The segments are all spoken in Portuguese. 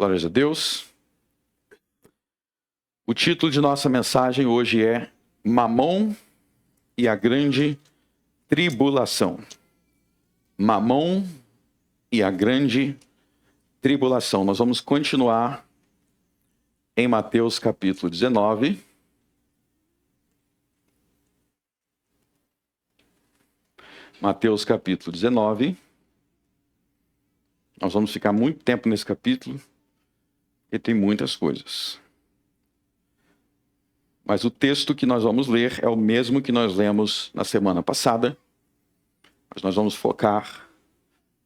Glórias a Deus. O título de nossa mensagem hoje é Mamom e a Grande Tribulação. Mamom e a Grande Tribulação. Nós vamos continuar em Mateus capítulo 19. Mateus capítulo 19. Nós vamos ficar muito tempo nesse capítulo, porque tem muitas coisas. Mas o texto que nós vamos ler é o mesmo que nós lemos na semana passada, mas nós vamos focar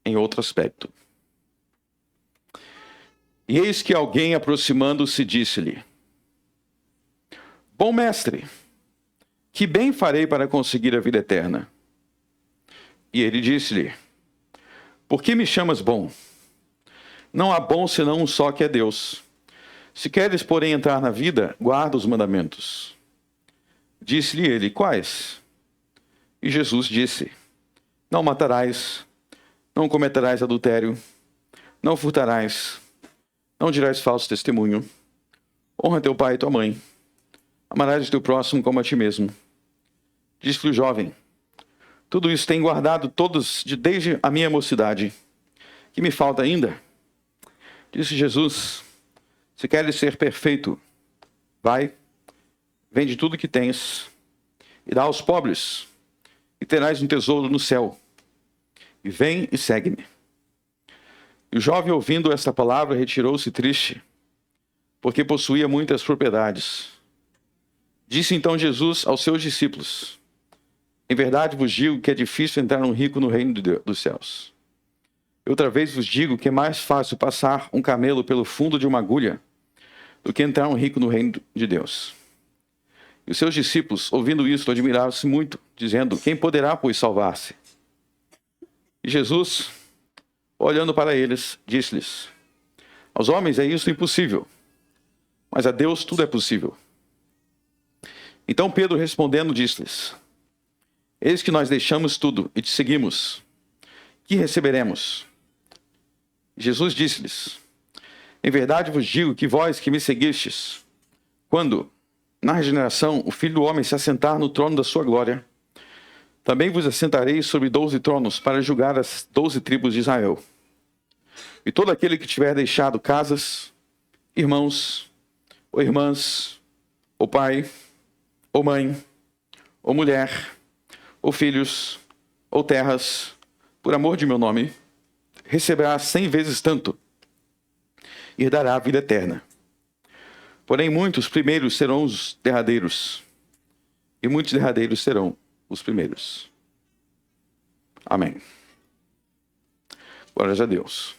em outro aspecto. E eis que alguém, aproximando-se, disse-lhe: Bom mestre, que bem farei para conseguir a vida eterna? E ele disse-lhe: Por que me chamas bom? Não há bom senão um só, que é Deus. Se queres, porém, entrar na vida, guarda os mandamentos. Disse-lhe ele: Quais? E Jesus disse: Não matarás, não cometerás adultério, não furtarás, não dirás falso testemunho, honra teu pai e tua mãe, amarás teu próximo como a ti mesmo. Disse-lhe o jovem: Tudo isso tenho guardado desde a minha mocidade. Que me falta ainda? Disse Jesus: Se queres ser perfeito, vai, vende tudo que tens e dá aos pobres, e terás um tesouro no céu. E vem e segue-me. E o jovem, ouvindo esta palavra, retirou-se triste, porque possuía muitas propriedades. Disse então Jesus aos seus discípulos: Em verdade vos digo que é difícil entrar um rico no reino dos céus. Outra vez vos digo que é mais fácil passar um camelo pelo fundo de uma agulha do que entrar um rico no reino de Deus. E os seus discípulos, ouvindo isso, admiravam-se muito, dizendo: Quem poderá, pois, salvar-se? E Jesus, olhando para eles, disse-lhes: Aos homens é isso impossível, mas a Deus tudo é possível. Então Pedro, respondendo, disse-lhes: Eis que nós deixamos tudo e te seguimos. Que receberemos? Jesus disse-lhes: Em verdade vos digo que vós que me seguistes, quando, na regeneração, o Filho do Homem se assentar no trono da sua glória, também vos assentareis sobre 12 tronos para julgar as 12 tribos de Israel. E todo aquele que tiver deixado casas, irmãos, ou irmãs, ou pai, ou mãe, ou mulher, ou filhos, ou terras, por amor de meu nome, receberá 100 vezes tanto e dará a vida eterna. Porém, muitos primeiros serão os derradeiros, e muitos derradeiros serão os primeiros. Amém. Glórias a Deus.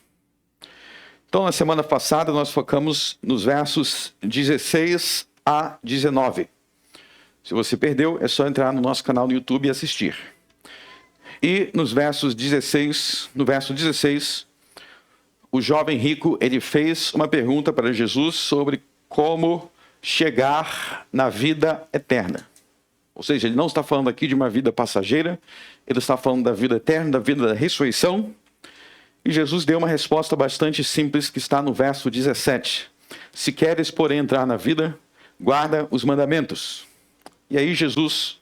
Então, na semana passada, nós focamos nos versos 16 a 19. Se você perdeu, é só entrar no nosso canal no YouTube e assistir. E no verso 16, o jovem rico, ele fez uma pergunta para Jesus sobre como chegar na vida eterna. Ou seja, ele não está falando aqui de uma vida passageira, ele está falando da vida eterna, da vida da ressurreição. E Jesus deu uma resposta bastante simples que está no verso 17. Se queres, porém, entrar na vida, guarda os mandamentos. E aí Jesus,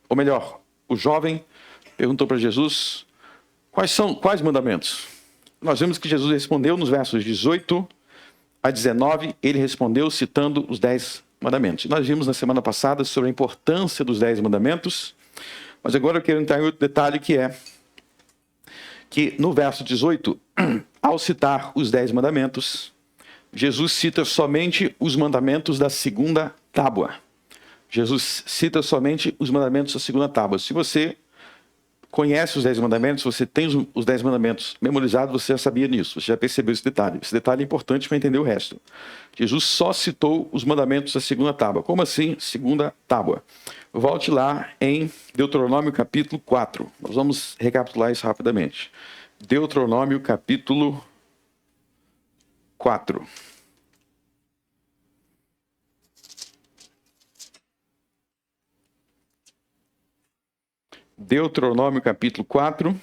ou melhor, o jovem perguntou para Jesus: quais mandamentos? Nós vimos que Jesus respondeu nos versos 18 a 19, ele respondeu citando os 10 mandamentos. Nós vimos na semana passada sobre a importância dos 10 mandamentos, mas agora eu quero entrar em outro detalhe, que é que no verso 18, ao citar os 10 mandamentos, Jesus cita somente os mandamentos da segunda tábua. Jesus cita somente os mandamentos da segunda tábua. Se você conhece os 10 mandamentos, você tem os 10 mandamentos memorizados, você já sabia nisso, você já percebeu esse detalhe. Esse detalhe é importante para entender o resto. Jesus só citou os mandamentos da segunda tábua. Como assim, segunda tábua? Volte lá em Deuteronômio capítulo 4. Nós vamos recapitular isso rapidamente. Deuteronômio capítulo 4. Deuteronômio capítulo 4.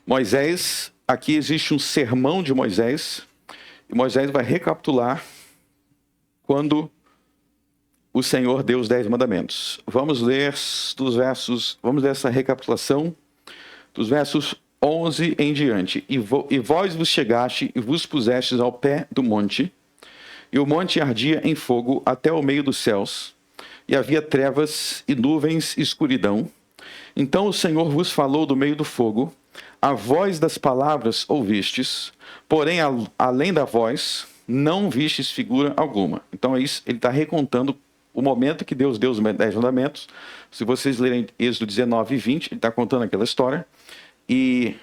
Moisés aqui existe um sermão de Moisés, e Moisés vai recapitular quando o Senhor deu os 10 mandamentos. Vamos ler essa recapitulação dos versos 11 em diante. E vós vos chegaste e vos pusestes ao pé do monte, e o monte ardia em fogo até o meio dos céus, e havia trevas e nuvens e escuridão. Então o Senhor vos falou do meio do fogo, a voz das palavras ouvistes, porém além da voz não vistes figura alguma. Então ele está recontando o momento que Deus deu os 10 mandamentos. Se vocês lerem Êxodo 19 e 20, ele está contando aquela história. E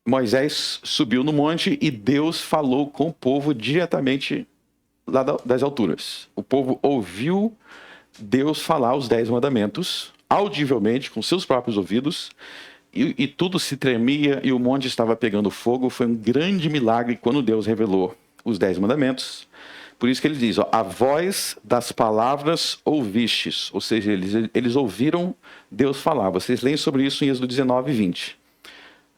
Moisés subiu no monte e Deus falou com o povo diretamente lá das alturas. O povo ouviu Deus falar os 10 mandamentos, audivelmente, com seus próprios ouvidos, e tudo se tremia e o monte estava pegando fogo. Foi um grande milagre quando Deus revelou os 10 mandamentos. Por isso que ele diz, ó, a voz das palavras ouvistes, ou seja, eles ouviram Deus falar. Vocês leem sobre isso em Êxodo 19 e 20.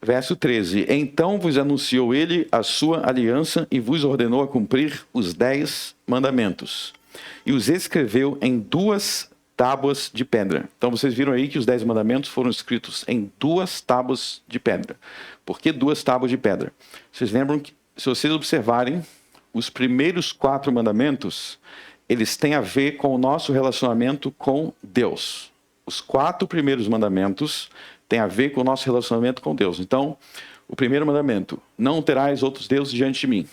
Verso 13, então vos anunciou ele a sua aliança e vos ordenou a cumprir os 10 mandamentos. E os escreveu em 2 tábuas de pedra. Então vocês viram aí que os 10 mandamentos foram escritos em 2 tábuas de pedra. Por que 2 tábuas de pedra? Vocês lembram que, se vocês observarem, os primeiros 4 mandamentos, eles têm a ver com o nosso relacionamento com Deus. Os 4 primeiros mandamentos têm a ver com o nosso relacionamento com Deus. Então, o primeiro mandamento, não terás outros deuses diante de mim.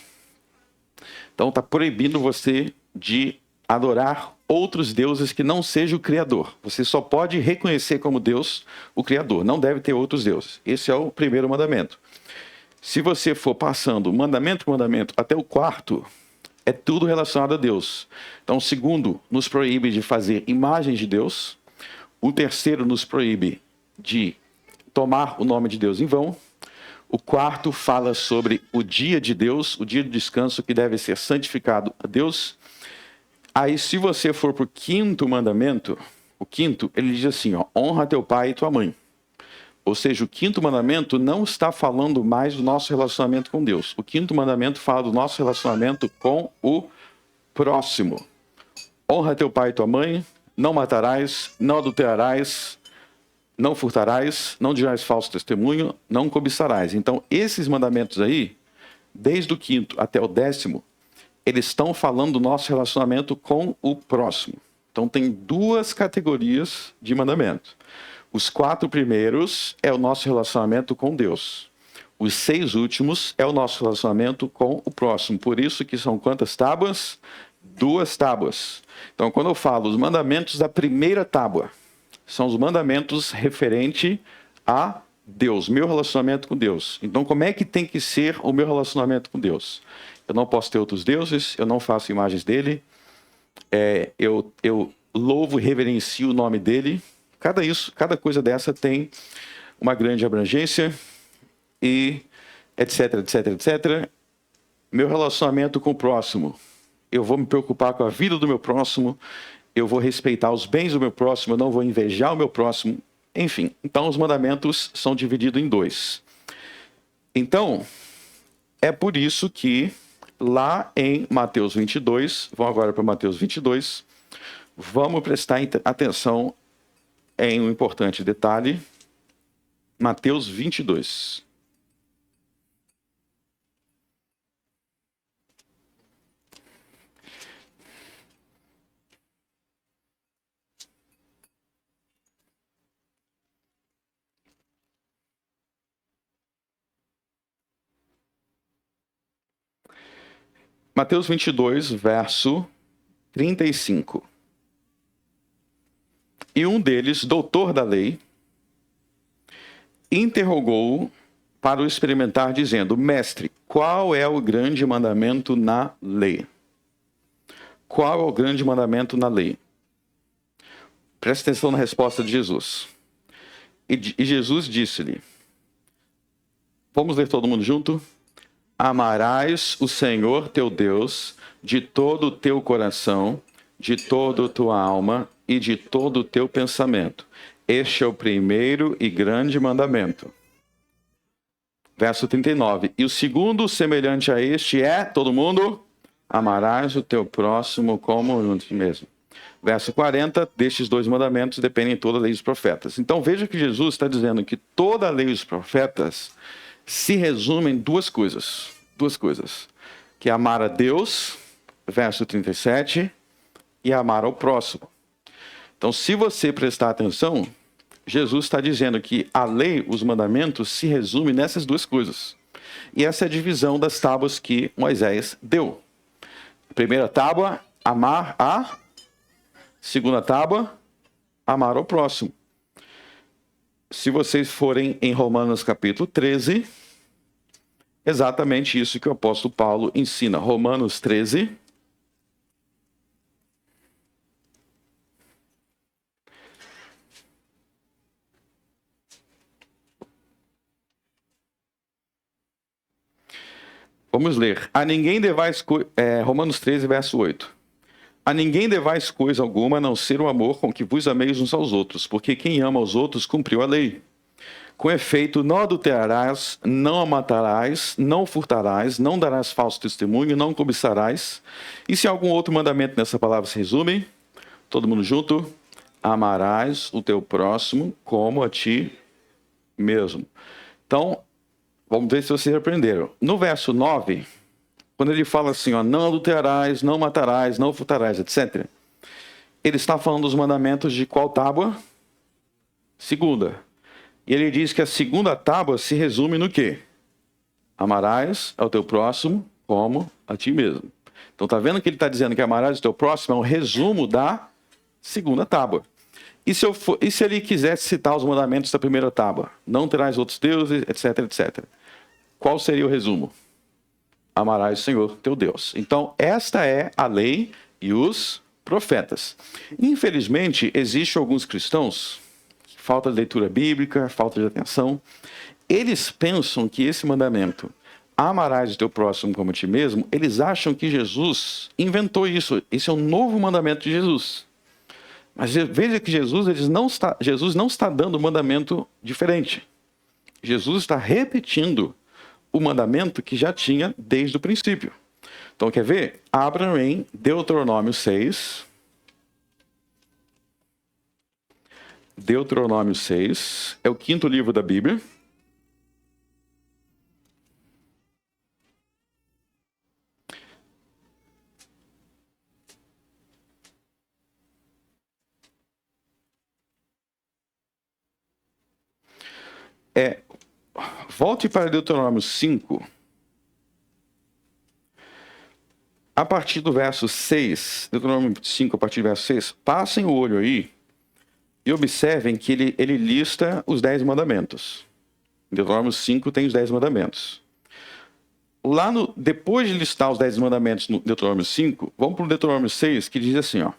Então, está proibindo você de adorar outros deuses que não seja o Criador. Você só pode reconhecer como Deus o Criador. Não deve ter outros deuses. Esse é o primeiro mandamento. Se você for passando mandamento por mandamento até o 4º, é tudo relacionado a Deus. Então, o 2º nos proíbe de fazer imagens de Deus. O 3º nos proíbe de tomar o nome de Deus em vão. O 4º fala sobre o dia de Deus, o dia de descanso que deve ser santificado a Deus. Aí, se você for para o 5º mandamento, o 5º, ele diz assim, ó, honra teu pai e tua mãe. Ou seja, o 5º mandamento não está falando mais do nosso relacionamento com Deus. O 5º mandamento fala do nosso relacionamento com o próximo. Honra teu pai e tua mãe, não matarás, não adulterarás, não furtarás, não dirás falso testemunho, não cobiçarás. Então, esses mandamentos aí, desde o 5º até o 10º, eles estão falando do nosso relacionamento com o próximo. Então, tem 2 categorias de mandamento. Os 4 primeiros é o nosso relacionamento com Deus. Os 6 últimos é o nosso relacionamento com o próximo. Por isso que são quantas tábuas? 2 tábuas. Então, quando eu falo os mandamentos da primeira tábua, são os mandamentos referentes a Deus, meu relacionamento com Deus. Então, como é que tem que ser o meu relacionamento com Deus? Eu não posso ter outros deuses, eu não faço imagens dele, eu louvo e reverencio o nome dele. Cada coisa dessa tem uma grande abrangência e etc, etc, etc. Meu relacionamento com o próximo. Eu vou me preocupar com a vida do meu próximo, eu vou respeitar os bens do meu próximo, eu não vou invejar o meu próximo. Enfim, então os mandamentos são divididos em 2. Então, é por isso que lá em Mateus 22, vamos agora para Mateus 22, vamos prestar atenção em um importante detalhe. Mateus 22. Mateus 22, verso 35. E um deles, doutor da lei, interrogou-o para o experimentar, dizendo: Mestre, qual é o grande mandamento na lei? Qual é o grande mandamento na lei? Preste atenção na resposta de Jesus. E Jesus disse-lhe, vamos ler todo mundo junto? Amarás o Senhor teu Deus de todo o teu coração, de toda a tua alma e de todo o teu pensamento. Este é o primeiro e grande mandamento. Verso 39. E o segundo, semelhante a este, é, todo mundo, amarás o teu próximo como a ti mesmo. Verso 40, destes 2 mandamentos dependem toda a lei dos profetas. Então veja que Jesus está dizendo que toda a lei dos profetas se resume em 2 coisas. 2 coisas. Que é amar a Deus, verso 37, e amar ao próximo. Então, se você prestar atenção, Jesus está dizendo que a lei, os mandamentos, se resume nessas 2 coisas. E essa é a divisão das tábuas que Moisés deu. Primeira tábua, amar a. Segunda tábua, amar ao próximo. Se vocês forem em Romanos capítulo 13, exatamente isso que o apóstolo Paulo ensina. Romanos 13. Vamos ler. A ninguém devais... Romanos 13, verso 8. A ninguém devais coisa alguma, a não ser o amor com que vos ameis uns aos outros, porque quem ama aos outros cumpriu a lei. Com efeito, não adulterarás, não matarás, não furtarás, não darás falso testemunho, não cobiçarás. E se algum outro mandamento nessa palavra se resume? Todo mundo junto? Amarás o teu próximo como a ti mesmo. Então, vamos ver se vocês aprenderam. No verso 9, quando ele fala assim, ó, não adulterarás, não matarás, não furtarás, etc. Ele está falando dos mandamentos de qual tábua? Segunda. E ele diz que a segunda tábua se resume no quê? Amarás ao teu próximo como a ti mesmo. Então tá vendo que ele está dizendo que amarás ao teu próximo é um resumo da segunda tábua. E se ele quisesse citar os mandamentos da primeira tábua? Não terás outros deuses, etc, etc. Qual seria o resumo? Amarás o Senhor teu Deus. Então, esta é a lei e os profetas. Infelizmente, existem alguns cristãos, falta de leitura bíblica, falta de atenção, eles pensam que esse mandamento, amarás o teu próximo como a ti mesmo, eles acham que Jesus inventou isso. Esse é um novo mandamento de Jesus. Mas veja que Jesus não está dando um mandamento diferente. Jesus está repetindo o mandamento que já tinha desde o princípio. Então, quer ver? Abram em Deuteronômio 6. Deuteronômio 6 é o 5º livro da Bíblia. Volte para Deuteronômio 5. A partir do verso 6, Deuteronômio 5, a partir do verso 6, passem o olho aí e observem que ele lista os 10 mandamentos. Deuteronômio 5 tem os 10 mandamentos. Depois de listar os 10 mandamentos no Deuteronômio 5, vamos para o Deuteronômio 6, que diz assim, ó.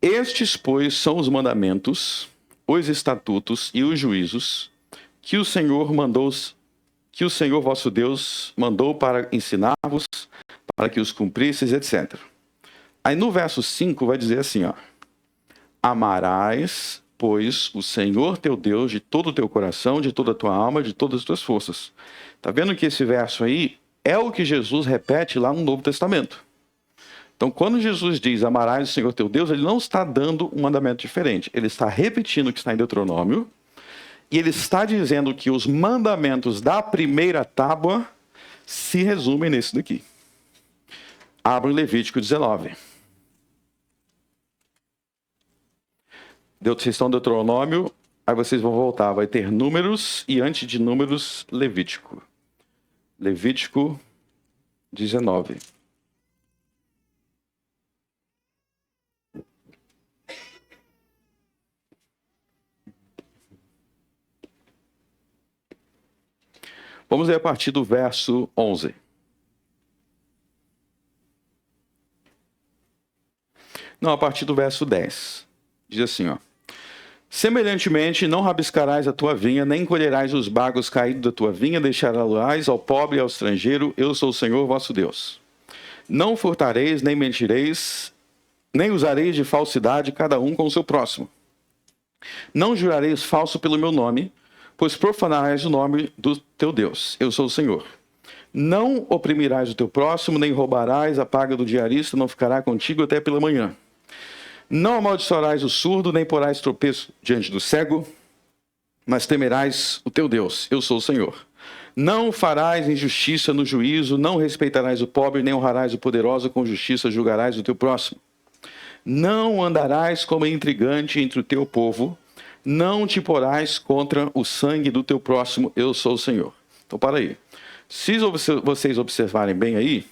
Estes, pois, são os mandamentos, os estatutos e os juízos que o Senhor vosso Deus mandou para ensinar-vos, para que os cumprisseis, etc. Aí no verso 5 vai dizer assim, ó. Amarás, pois, o Senhor teu Deus de todo o teu coração, de toda a tua alma, de todas as tuas forças. Tá vendo que esse verso aí é o que Jesus repete lá no Novo Testamento. Então, quando Jesus diz amarás o Senhor teu Deus, ele não está dando um mandamento diferente. Ele está repetindo o que está em Deuteronômio. E ele está dizendo que os mandamentos da primeira tábua se resumem nesse daqui. Abra em Levítico 19. Vocês estão em Deuteronômio, aí vocês vão voltar. Vai ter Números e antes de Números, Levítico. Levítico 19. Vamos ler a partir do verso 11. Não, a partir do verso 10. Diz assim, ó. Semelhantemente, não rabiscarás a tua vinha, nem colherás os bagos caídos da tua vinha, deixarás ao pobre e ao estrangeiro, eu sou o Senhor vosso Deus. Não furtareis, nem mentireis, nem usareis de falsidade, cada um com o seu próximo. Não jurareis falso pelo meu nome, pois profanarás o nome do teu Deus. Eu sou o Senhor. Não oprimirás o teu próximo, nem roubarás, a paga do diarista não ficará contigo até pela manhã. Não amaldiçoarás o surdo, nem porás tropeço diante do cego, mas temerás o teu Deus. Eu sou o Senhor. Não farás injustiça no juízo, não respeitarás o pobre, nem honrarás o poderoso, com justiça julgarás o teu próximo. Não andarás como intrigante entre o teu povo, não te porás contra o sangue do teu próximo, eu sou o Senhor. Então, para aí. Se vocês observarem bem aí,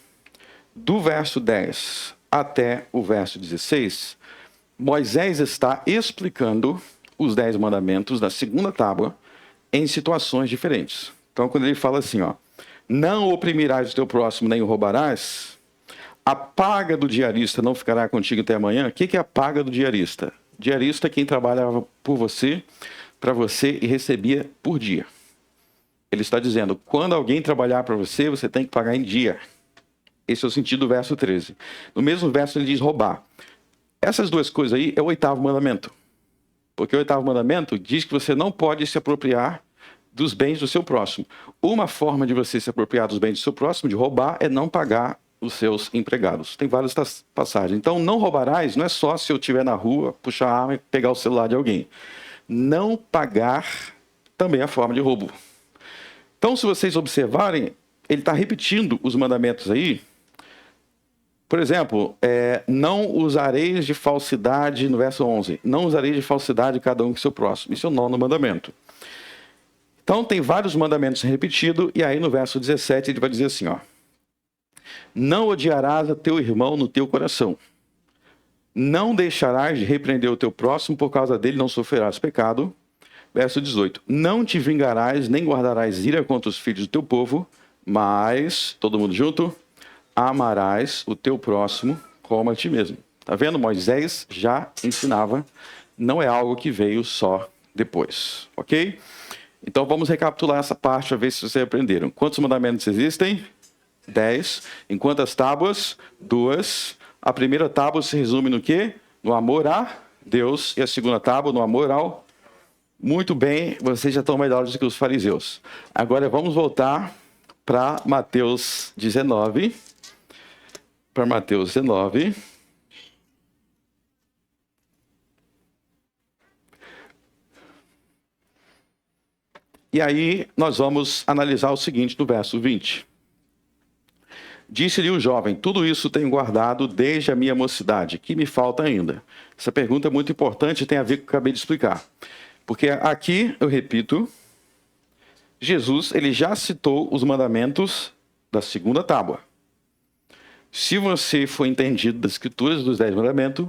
do verso 10 até o verso 16, Moisés está explicando os 10 mandamentos da segunda tábua em situações diferentes. Então, quando ele fala assim, ó, não oprimirás o teu próximo, nem o roubarás, a paga do diarista não ficará contigo até amanhã. O que é a paga do diarista? Diarista é quem trabalhava por você, para você e recebia por dia. Ele está dizendo, quando alguém trabalhar para você, você tem que pagar em dia. Esse é o sentido do verso 13. No mesmo verso ele diz roubar. Essas duas coisas aí é o 8º mandamento. Porque o 8º mandamento diz que você não pode se apropriar dos bens do seu próximo. Uma forma de você se apropriar dos bens do seu próximo, de roubar, é não pagar os seus empregados. Tem várias passagens. Então, não roubarás não é só se eu estiver na rua, puxar a arma e pegar o celular de alguém. Não pagar também é a forma de roubo. Então, se vocês observarem, ele está repetindo os mandamentos aí. Por exemplo, não usareis de falsidade, no verso 11. Não usareis de falsidade cada um com seu próximo. Isso é o 9º mandamento. Então, tem vários mandamentos repetidos, e aí no verso 17 ele vai dizer assim, ó. Não odiarás a teu irmão no teu coração. Não deixarás de repreender o teu próximo, por causa dele não sofrerás pecado. Verso 18. Não te vingarás, nem guardarás ira contra os filhos do teu povo, mas, todo mundo junto, amarás o teu próximo como a ti mesmo. Tá vendo? Moisés já ensinava, não é algo que veio só depois, ok? Então vamos recapitular essa parte para ver se vocês aprenderam. Quantos mandamentos existem? 10. Em quantas tábuas? 2. A primeira tábua se resume no quê? No amor a Deus. E a segunda tábua no amor ao... Muito bem, vocês já estão melhores do que os fariseus. Agora vamos voltar para Mateus 19. Para Mateus 19. E aí nós vamos analisar o seguinte no verso 20. Disse-lhe o jovem, tudo isso tenho guardado desde a minha mocidade, que me falta ainda? Essa pergunta é muito importante e tem a ver com o que eu acabei de explicar. Porque aqui, eu repito, Jesus ele já citou os mandamentos da segunda tábua. Se você for entendido das escrituras dos 10 mandamentos,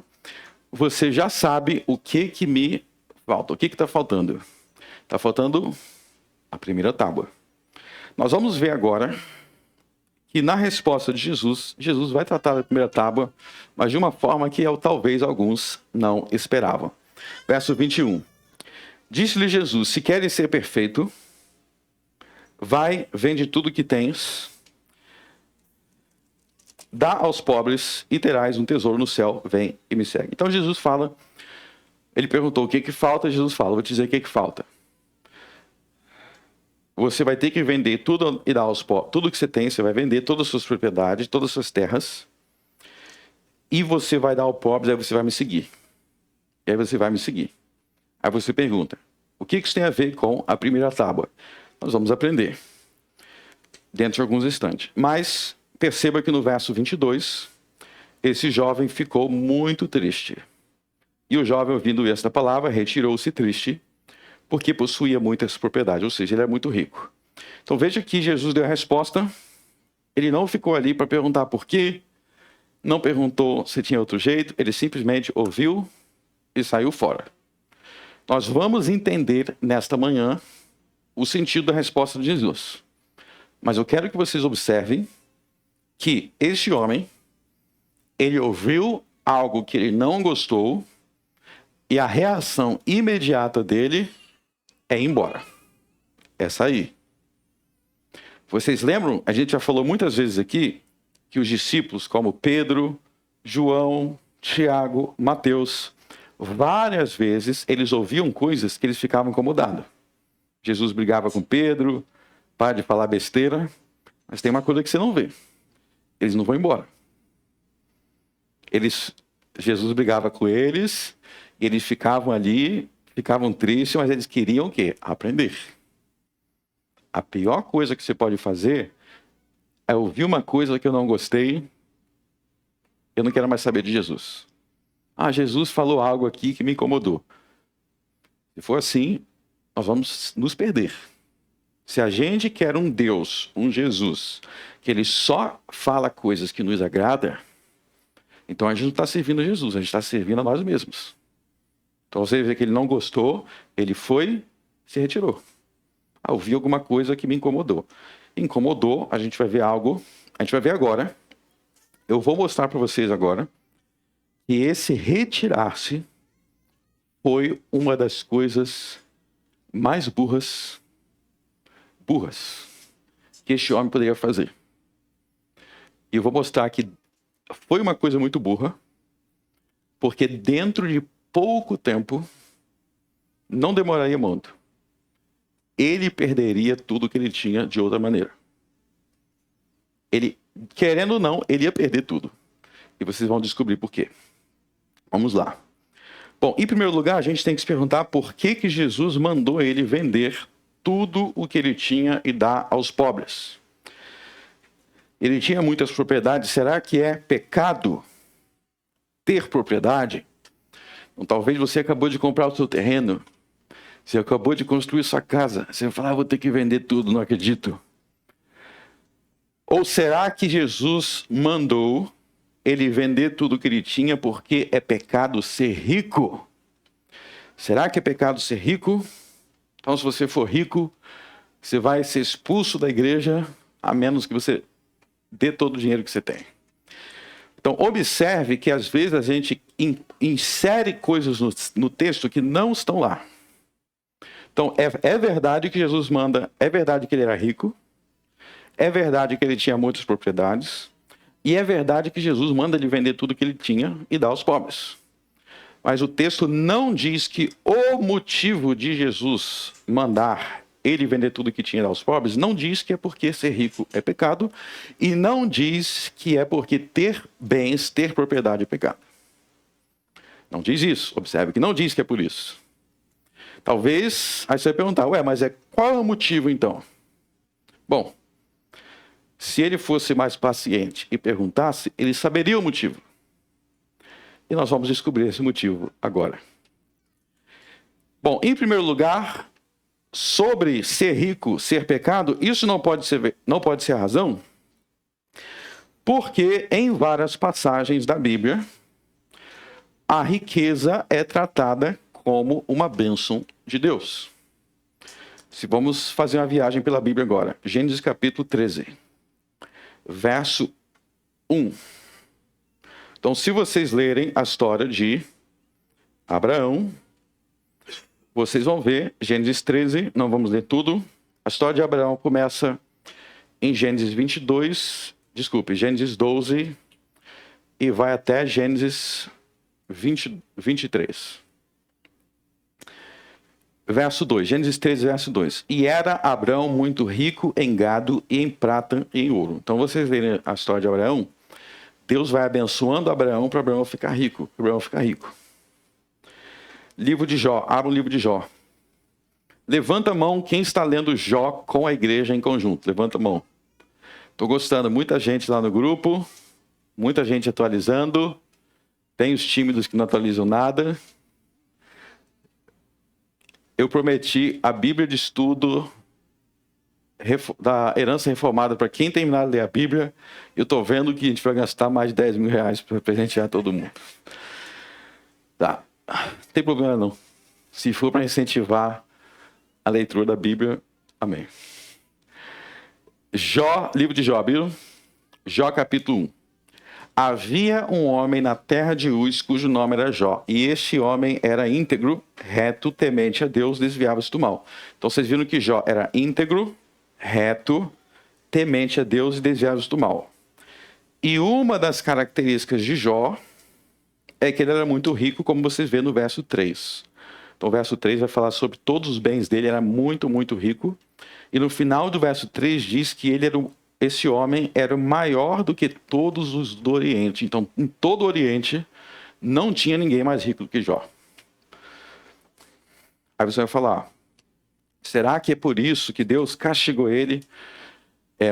você já sabe o que me falta. O que está faltando? Está faltando a primeira tábua. Nós vamos ver agora que na resposta de Jesus, Jesus vai tratar da primeira tábua, mas de uma forma que talvez alguns não esperavam. Verso 21. Disse-lhe Jesus, se queres ser perfeito, vai, vende tudo que tens, dá aos pobres e terás um tesouro no céu, vem e me segue. Então Jesus fala, ele perguntou o que falta, Jesus fala, vou te dizer o que falta. Você vai ter que vender tudo e dar aos pobres. Tudo que você tem, você vai vender todas as suas propriedades, todas as suas terras, e você vai dar ao pobre, aí você vai me seguir. E aí você vai me seguir. Aí você pergunta, o que isso tem a ver com a primeira tábua? Nós vamos aprender dentro de alguns instantes. Mas perceba que no verso 22, esse jovem ficou muito triste. E o jovem, ouvindo esta palavra, retirou-se triste, porque possuía muitas propriedades, ou seja, ele é muito rico. Então veja que Jesus deu a resposta, ele não ficou ali para perguntar por quê, não perguntou se tinha outro jeito, ele simplesmente ouviu e saiu fora. Nós vamos entender nesta manhã o sentido da resposta de Jesus. Mas eu quero que vocês observem que este homem, ele ouviu algo que ele não gostou e a reação imediata dele é ir embora. É sair. Vocês lembram? A gente já falou muitas vezes aqui que os discípulos como Pedro, João, Tiago, Mateus, várias vezes eles ouviam coisas que eles ficavam incomodados. Jesus brigava com Pedro, para de falar besteira, mas tem uma coisa que você não vê. Eles não vão embora. Jesus brigava com eles, e eles ficavam ali, ficavam tristes, mas eles queriam o quê? Aprender. A pior coisa que você pode fazer é ouvir uma coisa que eu não gostei, eu não quero mais saber de Jesus. Jesus falou algo aqui que me incomodou. Se for assim, nós vamos nos perder. Se a gente quer um Deus, um Jesus, que ele só fala coisas que nos agradam, então a gente não está servindo a Jesus, a gente está servindo a nós mesmos. Então você vê que ele não gostou, ele foi, se retirou. Ouvi alguma coisa que me incomodou. Incomodou, a gente vai ver algo, a gente vai ver agora. Eu vou mostrar para vocês agora que esse retirar-se foi uma das coisas mais burras que este homem poderia fazer. E eu vou mostrar que foi uma coisa muito burra, porque dentro de pouco tempo, não demoraria muito, ele perderia tudo que ele tinha de outra maneira. Ele, querendo ou não, ele ia perder tudo. E vocês vão descobrir por quê. Vamos lá. Bom, em primeiro lugar, a gente tem que se perguntar por que Jesus mandou ele vender tudo o que ele tinha e dar aos pobres. Ele tinha muitas propriedades. Será que é pecado ter propriedade? Então, talvez você acabou de comprar o seu terreno. Você acabou de construir sua casa. Você vai falar, vou ter que vender tudo, não acredito. Ou será que Jesus mandou ele vender tudo o que ele tinha porque é pecado ser rico? Será que é pecado ser rico? Então, se você for rico, você vai ser expulso da igreja, a menos que você dê todo o dinheiro que você tem. Então, observe que às vezes a gente insere coisas no texto que não estão lá. Então, é verdade que Jesus manda, é verdade que ele era rico, é verdade que ele tinha muitas propriedades, e é verdade que Jesus manda ele vender tudo que ele tinha e dar aos pobres. Mas o texto não diz que o motivo de Jesus mandar ele vender tudo que tinha e dar aos pobres, não diz que é porque ser rico é pecado, e não diz que é porque ter bens, ter propriedade é pecado. Não diz isso. Observe que não diz que é por isso. Talvez, aí você vai perguntar, mas qual é o motivo então? Bom, se ele fosse mais paciente e perguntasse, ele saberia o motivo. E nós vamos descobrir esse motivo agora. Bom, em primeiro lugar, sobre ser rico, ser pecado, isso não pode ser a razão, porque em várias passagens da Bíblia, a riqueza é tratada como uma bênção de Deus. Se vamos fazer uma viagem pela Bíblia agora, Gênesis capítulo 13, verso 1. Então, se vocês lerem a história de Abraão, vocês vão ver, Gênesis 13, não vamos ler tudo. A história de Abraão começa em Gênesis 12, e vai até Gênesis 23. Verso 2, Gênesis 13, verso 2. E era Abraão muito rico em gado e em prata e em ouro. Então, vocês verem a história de Abraão, Deus vai abençoando Abraão para Abraão ficar rico. Livro de Jó, abra o livro de Jó. Levanta a mão quem está lendo Jó com a igreja em conjunto. Levanta a mão. Estou gostando, muita gente lá no grupo, muita gente atualizando. Tem os tímidos que não atualizam nada. Eu prometi a Bíblia de estudo da herança reformada para quem terminar de ler a Bíblia. Eu estou vendo que a gente vai gastar mais de 10 mil reais para presentear todo mundo. Tá, não tem problema não. Se for para incentivar a leitura da Bíblia, amém. Jó, livro de Jó, viu? Jó capítulo 1. Havia um homem na terra de Uz, cujo nome era Jó. E este homem era íntegro, reto, temente a Deus, desviava-se do mal. Então vocês viram que Jó era íntegro, reto, temente a Deus e desviava-se do mal. E uma das características de Jó é que ele era muito rico, como vocês vê no verso 3. Então o verso 3 vai falar sobre todos os bens dele, era muito, muito rico. E no final do verso 3 diz que esse homem era maior do que todos os do Oriente. Então, em todo o Oriente, não tinha ninguém mais rico do que Jó. Aí você vai falar, será que é por isso que Deus castigou ele,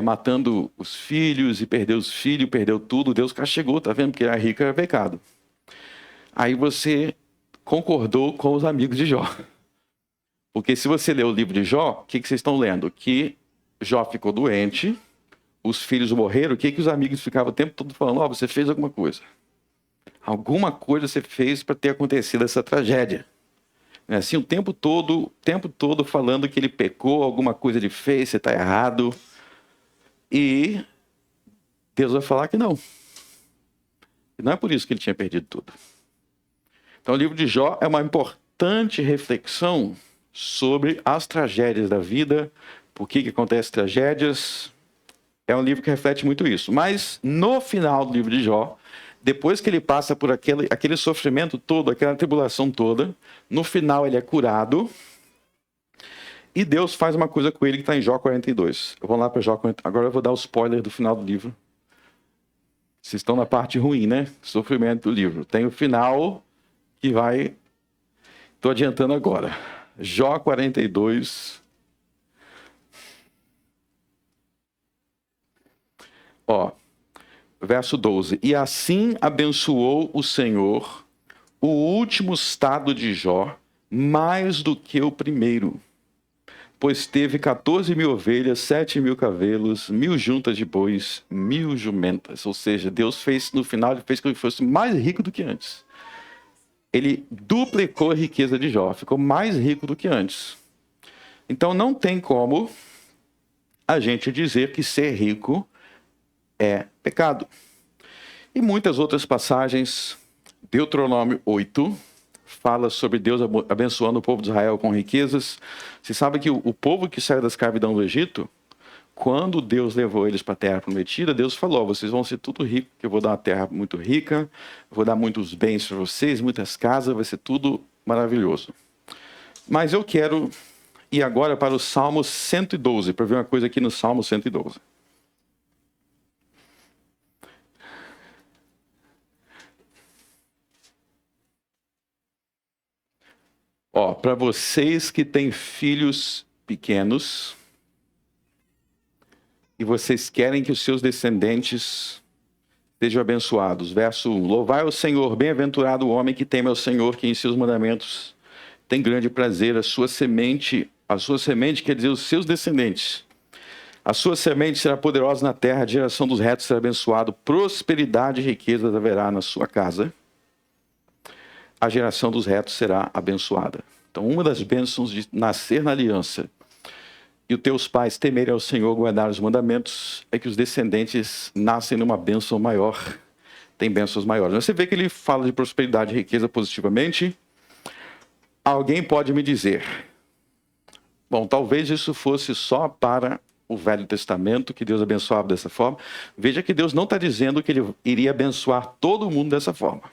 matando os filhos, e perdeu os filhos, perdeu tudo? Deus castigou, tá vendo? Porque era rico, era pecado. Aí você concordou com os amigos de Jó. Porque se você ler o livro de Jó, o que vocês estão lendo? Que Jó ficou doente, os filhos morreram, o que os amigos ficavam o tempo todo falando? Você fez alguma coisa. Alguma coisa você fez para ter acontecido essa tragédia. Assim, o tempo todo falando que ele pecou, alguma coisa ele fez, você está errado. E Deus vai falar que não. E não é por isso que ele tinha perdido tudo. Então o livro de Jó é uma importante reflexão sobre as tragédias da vida, por que acontecem tragédias. É um livro que reflete muito isso. Mas no final do livro de Jó, depois que ele passa por aquele sofrimento todo, aquela tribulação toda, no final ele é curado. E Deus faz uma coisa com ele que está em Jó 42. Eu vou lá para Jó 42. Agora eu vou dar o spoiler do final do livro. Vocês estão na parte ruim, né? Sofrimento do livro. Tem o final que vai... Estou adiantando agora. Jó 42. Verso 12. E assim abençoou o Senhor o último estado de Jó mais do que o primeiro. Pois teve 14.000 ovelhas, 7.000 camelos, 1.000 juntas de bois, 1.000 jumentas. Ou seja, Deus fez, no final, ele fez que ele fosse mais rico do que antes. Ele duplicou a riqueza de Jó, ficou mais rico do que antes. Então não tem como a gente dizer que ser rico é pecado. E muitas outras passagens, Deuteronômio 8, fala sobre Deus abençoando o povo de Israel com riquezas. Você sabe que o povo que saiu da escravidão do Egito, quando Deus levou eles para a terra prometida, Deus falou, vocês vão ser tudo rico, que eu vou dar uma terra muito rica, vou dar muitos bens para vocês, muitas casas, vai ser tudo maravilhoso. Mas eu quero ir agora para o Salmo 112, para ver uma coisa aqui no Salmo 112. Para vocês que têm filhos pequenos e vocês querem que os seus descendentes sejam abençoados. Verso 1. Louvai ao Senhor, bem-aventurado o homem que teme ao Senhor, que em seus mandamentos tem grande prazer. A sua semente quer dizer os seus descendentes. A sua semente será poderosa na terra, a geração dos retos será abençoado, prosperidade e riquezas haverá na sua casa. A geração dos retos será abençoada. Então, uma das bênçãos de nascer na aliança e os teus pais temerem ao Senhor, guardar os mandamentos, é que os descendentes nascem numa bênção maior, tem bênçãos maiores. Você vê que ele fala de prosperidade e riqueza positivamente. Alguém pode me dizer, bom, talvez isso fosse só para o Velho Testamento, que Deus abençoava dessa forma. Veja que Deus não está dizendo que ele iria abençoar todo mundo dessa forma.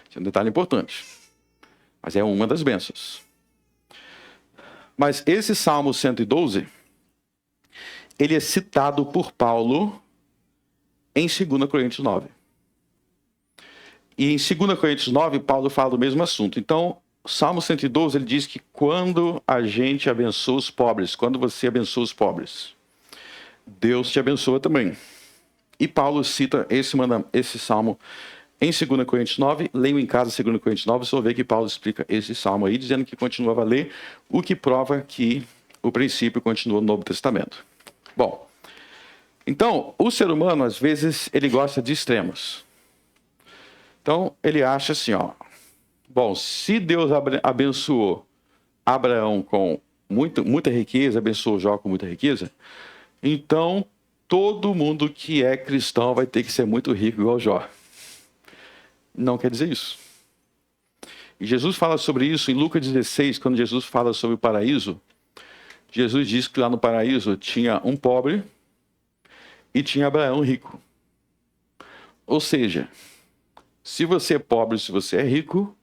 Esse é um detalhe importante. Mas é uma das bênçãos. Mas esse Salmo 112, ele é citado por Paulo em 2 Coríntios 9. E em 2 Coríntios 9, Paulo fala do mesmo assunto. Então, o Salmo 112, ele diz que quando a gente abençoa os pobres, quando você abençoa os pobres, Deus te abençoa também. E Paulo cita esse Salmo em 2 Coríntios 9, leiam em casa 2 Coríntios 9, você vai ver que Paulo explica esse salmo aí, dizendo que continua a valer, o que prova que o princípio continua no Novo Testamento. Bom, então, o ser humano, às vezes, ele gosta de extremos. Então, ele acha assim, bom, se Deus abençoou Abraão com muita riqueza, abençoou Jó com muita riqueza, então, todo mundo que é cristão vai ter que ser muito rico igual Jó. Não quer dizer isso. E Jesus fala sobre isso em Lucas 16, quando Jesus fala sobre o paraíso. Jesus diz que lá no paraíso tinha um pobre e tinha Abraão rico. Ou seja, se você é pobre, se você é rico,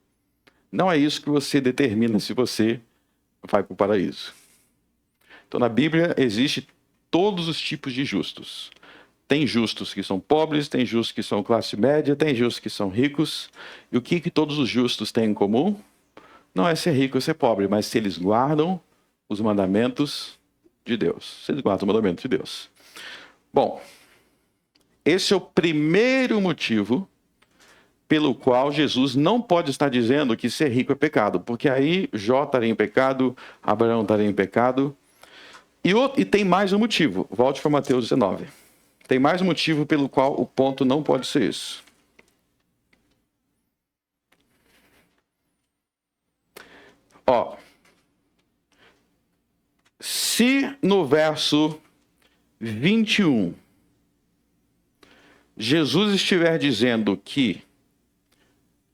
Não é isso que você determina se você vai para o paraíso. Então, na Bíblia, existe todos os tipos de justos. Tem justos que são pobres, tem justos que são classe média, tem justos que são ricos. E o que todos os justos têm em comum? Não é ser rico ou ser pobre, mas se eles guardam os mandamentos de Deus. Se eles guardam os mandamentos de Deus. Bom, esse é o primeiro motivo pelo qual Jesus não pode estar dizendo que ser rico é pecado, porque aí Jó estaria em pecado, Abraão estaria em pecado. E tem mais um motivo. Volte para Mateus 19. Tem mais um motivo pelo qual o ponto não pode ser isso. Ó, se no verso 21 Jesus estiver dizendo que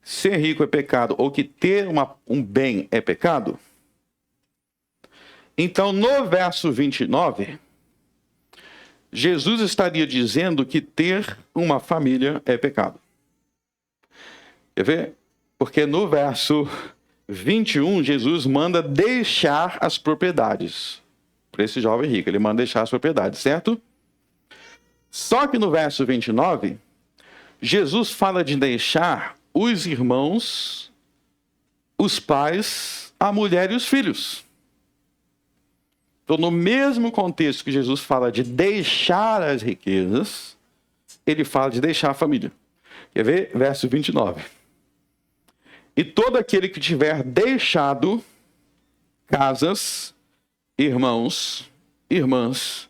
ser rico é pecado ou que ter um bem é pecado, então no verso 29, Jesus estaria dizendo que ter uma família é pecado. Quer ver? Porque no verso 21, Jesus manda deixar as propriedades. Para esse jovem rico, ele manda deixar as propriedades, certo? Só que no verso 29, Jesus fala de deixar os irmãos, os pais, a mulher e os filhos. Então, no mesmo contexto que Jesus fala de deixar as riquezas, ele fala de deixar a família. Quer ver? Verso 29. E todo aquele que tiver deixado casas, irmãos, irmãs,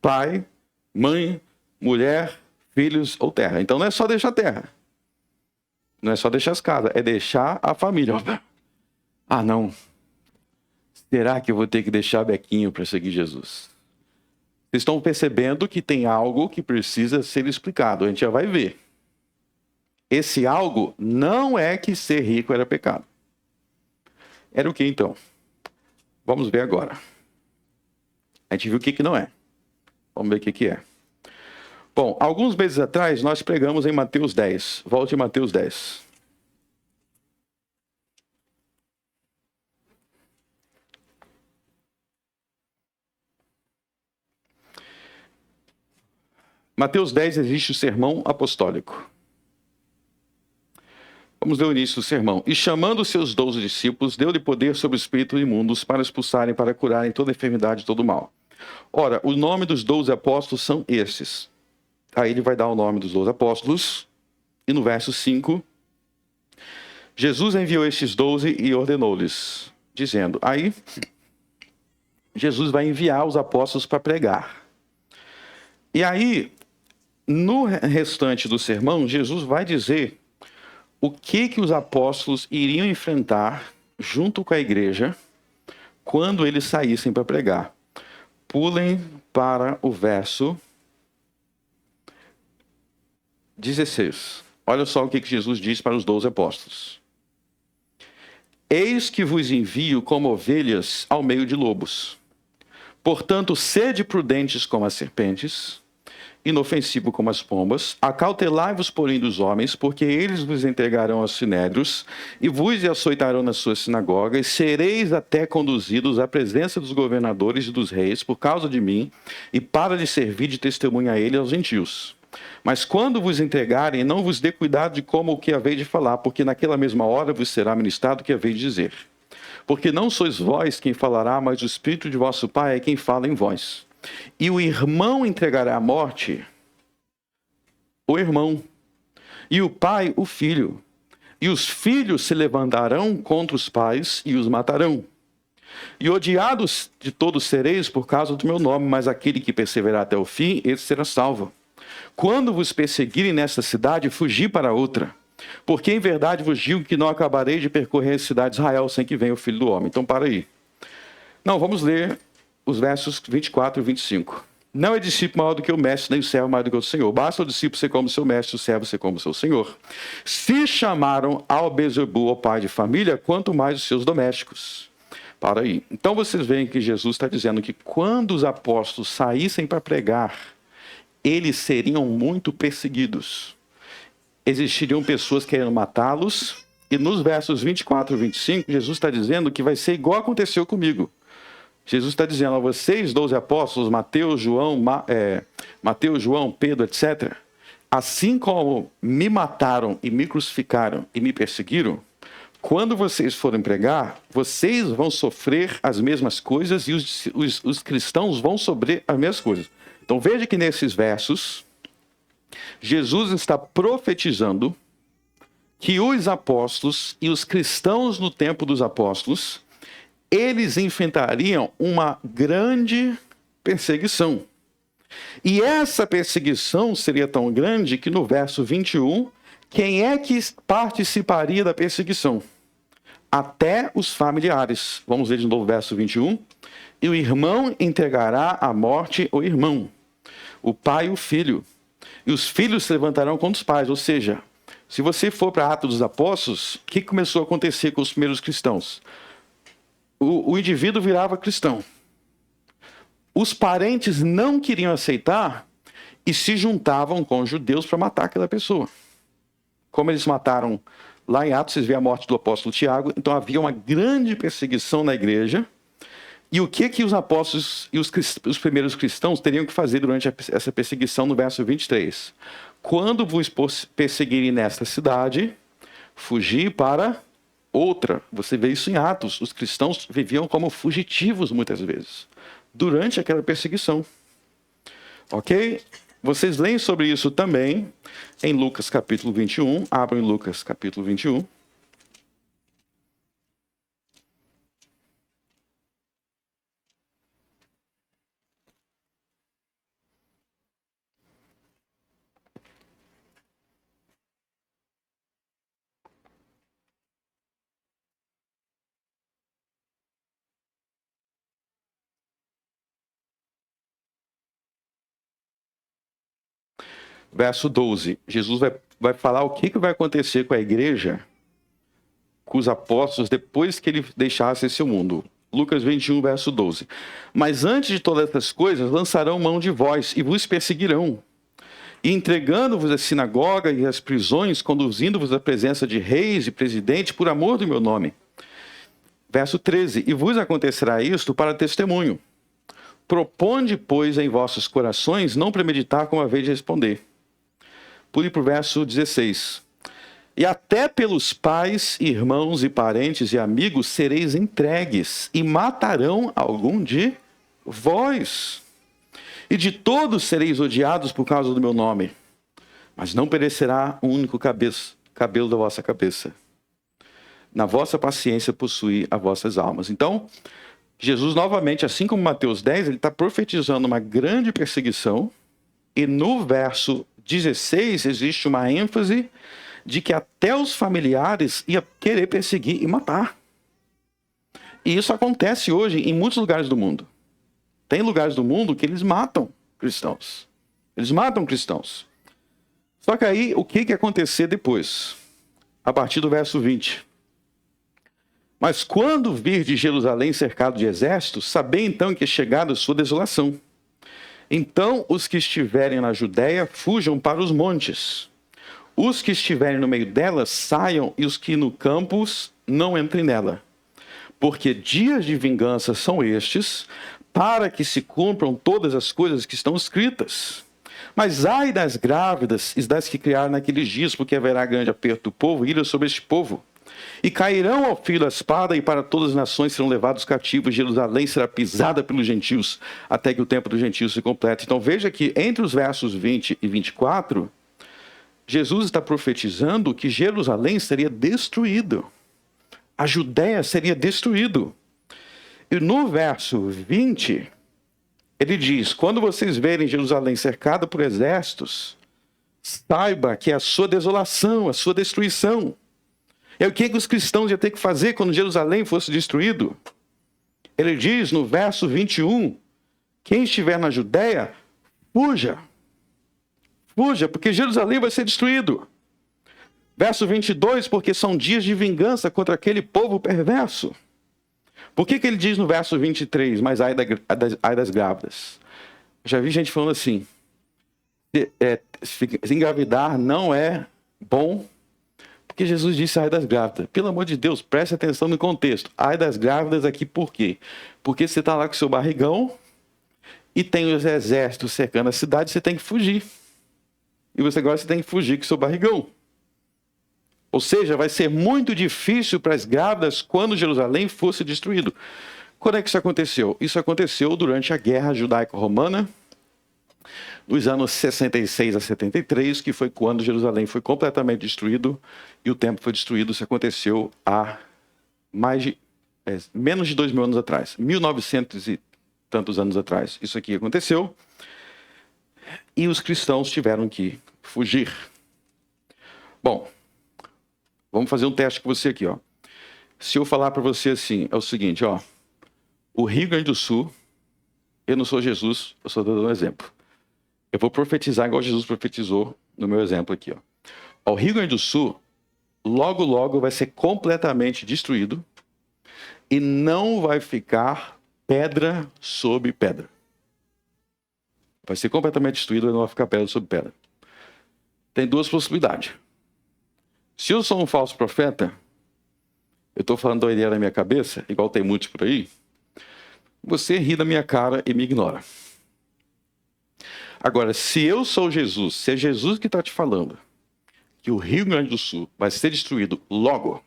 pai, mãe, mulher, filhos ou terra. Então não é só deixar terra. Não é só deixar as casas, é deixar a família. Ah, não. Será que eu vou ter que deixar Bequinho para seguir Jesus? Vocês estão percebendo que tem algo que precisa ser explicado. A gente já vai ver. Esse algo não é que ser rico era pecado. Era o que então? Vamos ver agora. A gente viu o que não é. Vamos ver o que é. Bom, alguns meses atrás nós pregamos em Mateus 10. Volte em Mateus 10. Mateus 10 existe o sermão apostólico. Vamos ler o início do sermão. E chamando os seus 12 discípulos, deu-lhe poder sobre os espíritos imundos para expulsarem, para curarem toda enfermidade e todo mal. Ora, o nome dos 12 apóstolos são estes. Aí ele vai dar o nome dos 12 apóstolos. E no verso 5, Jesus enviou estes 12 e ordenou-lhes, dizendo... Aí, Jesus vai enviar os apóstolos para pregar. E aí, no restante do sermão, Jesus vai dizer o que os apóstolos iriam enfrentar junto com a igreja quando eles saíssem para pregar. Pulem para o verso 16. Olha só o que Jesus diz para os 12 apóstolos. Eis que vos envio como ovelhas ao meio de lobos. Portanto, sede prudentes como as serpentes, inofensivo como as pombas, acautelai-vos, porém, dos homens, porque eles vos entregarão aos sinédrios e vos açoitarão nas suas sinagogas, sereis até conduzidos à presença dos governadores e dos reis por causa de mim, e para lhes servir de testemunha a ele aos gentios. Mas quando vos entregarem, não vos dê cuidado de como o que haveis de falar, porque naquela mesma hora vos será ministrado o que haveis de dizer. Porque não sois vós quem falará, mas o Espírito de vosso Pai é quem fala em vós. E o irmão entregará à morte o irmão, e o pai o filho. E os filhos se levantarão contra os pais e os matarão. E odiados de todos sereis por causa do meu nome, mas aquele que perseverar até o fim, esse será salvo. Quando vos perseguirem nesta cidade, fugi para outra. Porque em verdade vos digo que não acabarei de percorrer a cidade de Israel sem que venha o Filho do Homem. Então para aí. Não, vamos ler os versos 24 e 25. Não é discípulo maior do que o mestre, nem o servo maior do que o Senhor. Basta o discípulo ser como seu mestre, o servo ser como seu Senhor. Se chamaram ao Bezebu, ao pai de família, quanto mais os seus domésticos. Para aí. Então vocês veem que Jesus está dizendo que quando os apóstolos saíssem para pregar, eles seriam muito perseguidos. Existiriam pessoas querendo matá-los, E nos versos 24 e 25, Jesus está dizendo que vai ser igual aconteceu comigo. Jesus está dizendo a vocês, 12 apóstolos, Mateus, João, Pedro, etc. Assim como me mataram e me crucificaram e me perseguiram, quando vocês forem pregar, vocês vão sofrer as mesmas coisas e os cristãos vão sofrer as mesmas coisas. Então veja que nesses versos, Jesus está profetizando que os apóstolos e os cristãos no tempo dos apóstolos, eles enfrentariam uma grande perseguição. E essa perseguição seria tão grande que no verso 21, quem é que participaria da perseguição? Até os familiares. Vamos ver de novo o verso 21. E o irmão entregará à morte o irmão, o pai e o filho. E os filhos se levantarão contra os pais. Ou seja, se você for para Atos dos Apóstolos, o que começou a acontecer com os primeiros cristãos? O indivíduo virava cristão. Os parentes não queriam aceitar e se juntavam com os judeus para matar aquela pessoa. Como eles mataram lá em Atos, vocês veem a morte do apóstolo Tiago, então havia uma grande perseguição na igreja. E o que os apóstolos e os primeiros cristãos teriam que fazer durante essa perseguição no verso 23? Quando vos perseguirem nesta cidade, fugir para outra. Você vê isso em Atos. Os cristãos viviam como fugitivos muitas vezes, durante aquela perseguição. Ok? Vocês leem sobre isso também em Lucas capítulo 21. Abram em Lucas capítulo 21. Verso 12, Jesus vai falar o que vai acontecer com a igreja, com os apóstolos, depois que ele deixasse esse mundo. Lucas 21, verso 12. Mas antes de todas essas coisas, lançarão mão de vós e vos perseguirão, e entregando-vos à sinagoga e às prisões, conduzindo-vos à presença de reis e presidentes, por amor do meu nome. Verso 13, e vos acontecerá isto para testemunho. Proponde, pois, em vossos corações não premeditar como haveis de responder. Pule para o verso 16. E até pelos pais, irmãos e parentes e amigos sereis entregues, e matarão algum de vós. E de todos sereis odiados por causa do meu nome. Mas não perecerá um único cabelo da vossa cabeça. Na vossa paciência possui as vossas almas. Então, Jesus novamente, assim como Mateus 10, ele está profetizando uma grande perseguição. E no verso 16 existe uma ênfase de que até os familiares iam querer perseguir e matar. E isso acontece hoje em muitos lugares do mundo. Tem lugares do mundo que eles matam cristãos. Eles matam cristãos. Só que aí, o que acontecer depois? A partir do verso 20. Mas quando vir de Jerusalém cercado de exércitos, sabei então que é chegada a sua desolação. Então os que estiverem na Judéia fujam para os montes. Os que estiverem no meio dela saiam, e os que no campos não entrem nela. Porque dias de vingança são estes, para que se cumpram todas as coisas que estão escritas. Mas ai das grávidas e das que criaram naqueles dias, porque haverá grande aperto do povo e ira sobre este povo. E cairão ao fio da espada, e para todas as nações serão levados cativos. Jerusalém será pisada pelos gentios, até que o tempo dos gentios se complete. Então veja que entre os versos 20 e 24, Jesus está profetizando que Jerusalém seria destruído. A Judéia seria destruído. E no verso 20, ele diz: quando vocês verem Jerusalém cercada por exércitos, saiba que é a sua desolação, a sua destruição. É o que os cristãos iam ter que fazer quando Jerusalém fosse destruído. Ele diz no verso 21, quem estiver na Judéia, fuja. Fuja, porque Jerusalém vai ser destruído. Verso 22, porque são dias de vingança contra aquele povo perverso. Por que ele diz no verso 23, mas ai das grávidas? Já vi gente falando assim, se engravidar não é bom, Porque Jesus disse ai das grávidas. Pelo amor de Deus, preste atenção no contexto. Ai das grávidas aqui por quê? Porque você está lá com o seu barrigão e tem os exércitos cercando a cidade, você tem que fugir. E agora você tem que fugir com o seu barrigão. Ou seja, vai ser muito difícil para as grávidas quando Jerusalém fosse destruído. Quando é que isso aconteceu? Isso aconteceu durante a Guerra Judaico-Romana, nos anos 66 a 73, que foi quando Jerusalém foi completamente destruído e o templo foi destruído. Isso aconteceu há menos de 2.000 anos atrás, 1900 e tantos anos atrás. Isso aqui aconteceu e os cristãos tiveram que fugir. Bom, vamos fazer um teste com você aqui, ó. Se eu falar para você assim, é o seguinte, ó. O Rio Grande do Sul, eu não sou Jesus, eu só dando um exemplo. Eu vou profetizar igual Jesus profetizou no meu exemplo aqui, ó. O Rio Grande do Sul, logo, logo vai ser completamente destruído e não vai ficar pedra sobre pedra. Vai ser completamente destruído e não vai ficar pedra sobre pedra. Tem duas possibilidades. Se eu sou um falso profeta, eu estou falando da ideia na minha cabeça, igual tem muitos por aí, você ri da minha cara e me ignora. Agora, se eu sou Jesus, se é Jesus que está te falando que o Rio Grande do Sul vai ser destruído logo,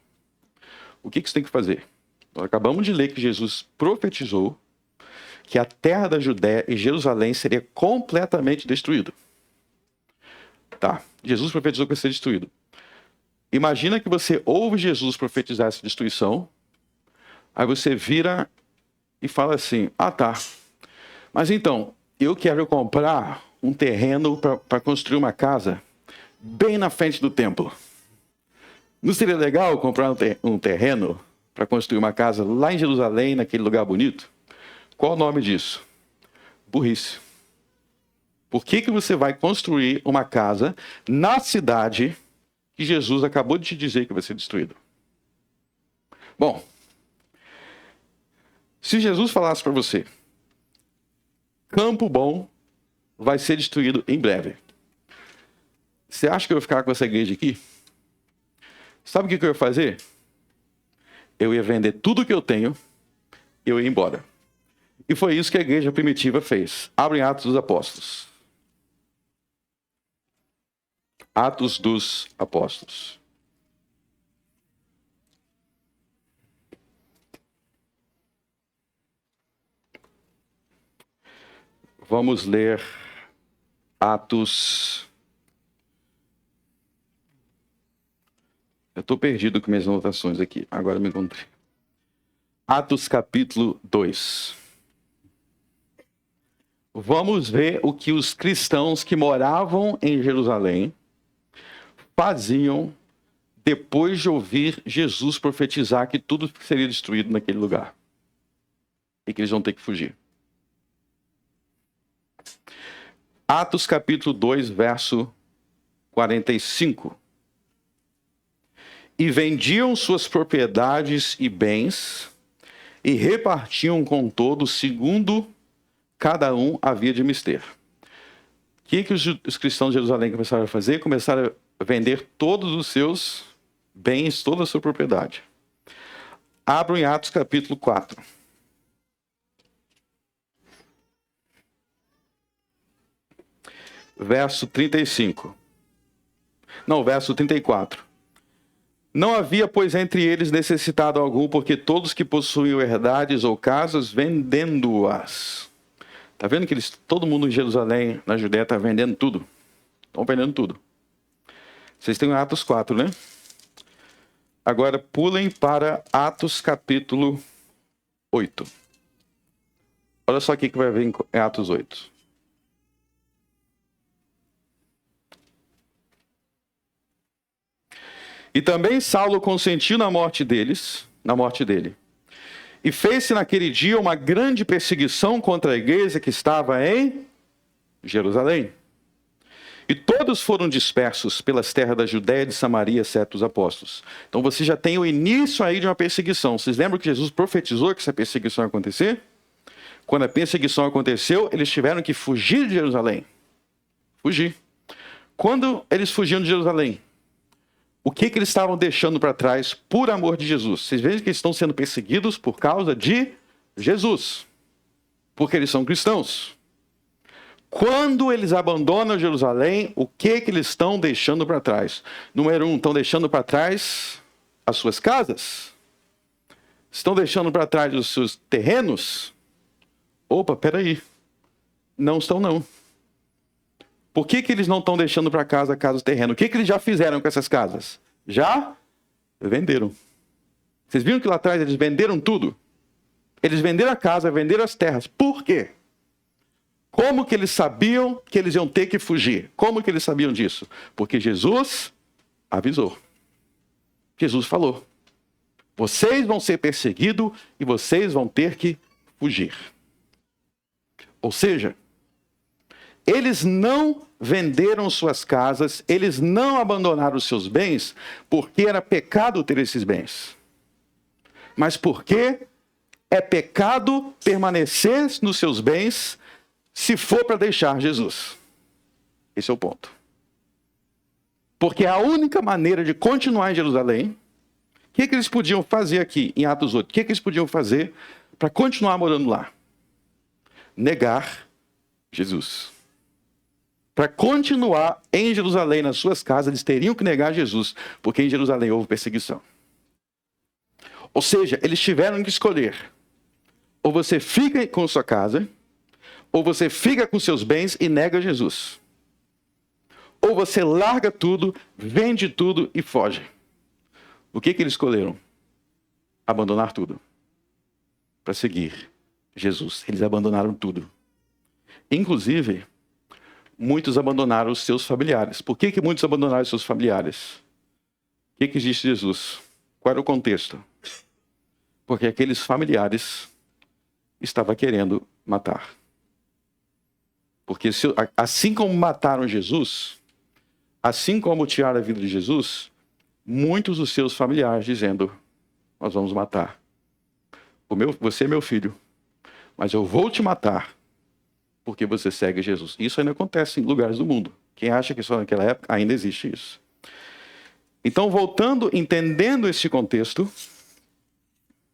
o que você tem que fazer? Nós acabamos de ler que Jesus profetizou que a terra da Judéia e Jerusalém seria completamente destruído. Tá, Jesus profetizou que vai ser destruído. Imagina que você ouve Jesus profetizar essa destruição, aí você vira e fala assim, ah tá, mas então, eu quero comprar um terreno para construir uma casa bem na frente do templo. Não seria legal comprar um terreno para construir uma casa lá em Jerusalém, naquele lugar bonito? Qual o nome disso? Burrice. Por que você vai construir uma casa na cidade que Jesus acabou de te dizer que vai ser destruído? Bom, se Jesus falasse para você, Campo Bom vai ser destruído em breve, você acha que eu ia ficar com essa igreja aqui? Sabe o que eu ia fazer? Eu ia vender tudo que eu tenho e eu ia embora. E foi isso que a igreja primitiva fez. Abrem Atos dos Apóstolos. Atos dos Apóstolos. Vamos ler Atos. Eu estou perdido com minhas anotações aqui. Agora me encontrei. Atos capítulo 2. Vamos ver o que os cristãos que moravam em Jerusalém faziam depois de ouvir Jesus profetizar que tudo seria destruído naquele lugar. E que eles vão ter que fugir. Atos capítulo 2, verso 45. E vendiam suas propriedades e bens e repartiam com todos segundo cada um havia de mister. O que os cristãos de Jerusalém começaram a fazer? Começaram a vender todos os seus bens, toda a sua propriedade. Abram em Atos capítulo 4. Verso 35. Não, verso 34. Não havia, pois, entre eles necessitado algum, porque todos que possuíam herdades ou casas, vendendo-as. Está vendo que todo mundo em Jerusalém, na Judéia, está vendendo tudo? Estão vendendo tudo. Vocês têm Atos 4, né? Agora pulem para Atos capítulo 8. Olha só o que vai ver em Atos 8. E também Saulo consentiu na morte dele, e fez-se naquele dia uma grande perseguição contra a igreja que estava em Jerusalém. E todos foram dispersos pelas terras da Judéia e de Samaria, exceto os apóstolos. Então você já tem o início aí de uma perseguição. Vocês lembram que Jesus profetizou que essa perseguição ia acontecer? Quando a perseguição aconteceu, eles tiveram que fugir de Jerusalém. Fugir. Quando eles fugiam de Jerusalém? o que eles estavam deixando para trás por amor de Jesus. Vocês veem que eles estão sendo perseguidos por causa de Jesus, porque eles são cristãos. Quando eles abandonam Jerusalém, o que eles estão deixando para trás? Número 1, estão deixando para trás as suas casas? Estão deixando para trás os seus terrenos? Opa, peraí. Não estão, não. Por que eles não estão deixando para casa terreno? O que eles já fizeram com essas casas? Já venderam. Vocês viram que lá atrás eles venderam tudo? Eles venderam a casa, venderam as terras. Por quê? Como que eles sabiam que eles iam ter que fugir? Como que eles sabiam disso? Porque Jesus avisou. Jesus falou: vocês vão ser perseguidos e vocês vão ter que fugir. Ou seja, eles não venderam suas casas, eles não abandonaram os seus bens, porque era pecado ter esses bens. Mas porque é pecado permanecer nos seus bens se for para deixar Jesus. Esse é o ponto. Porque a única maneira de continuar em Jerusalém, o que eles podiam fazer aqui em Atos 8? O que eles podiam fazer para continuar morando lá? Negar Jesus. Para continuar em Jerusalém, nas suas casas, eles teriam que negar Jesus, porque em Jerusalém houve perseguição. Ou seja, eles tiveram que escolher: ou você fica com sua casa, ou você fica com seus bens e nega Jesus. Ou você larga tudo, vende tudo e foge. O que eles escolheram? Abandonar tudo para seguir Jesus. Eles abandonaram tudo. Inclusive, muitos abandonaram os seus familiares. Por que muitos abandonaram os seus familiares? O que disse Jesus? Qual era o contexto? Porque aqueles familiares estavam querendo matar. Porque assim como mataram Jesus, assim como tiraram a vida de Jesus, muitos dos seus familiares dizendo: nós vamos matar. Você é meu filho, mas eu vou te matar porque você segue Jesus. Isso ainda acontece em lugares do mundo. Quem acha que só naquela época, ainda existe isso. Então, voltando, entendendo esse contexto,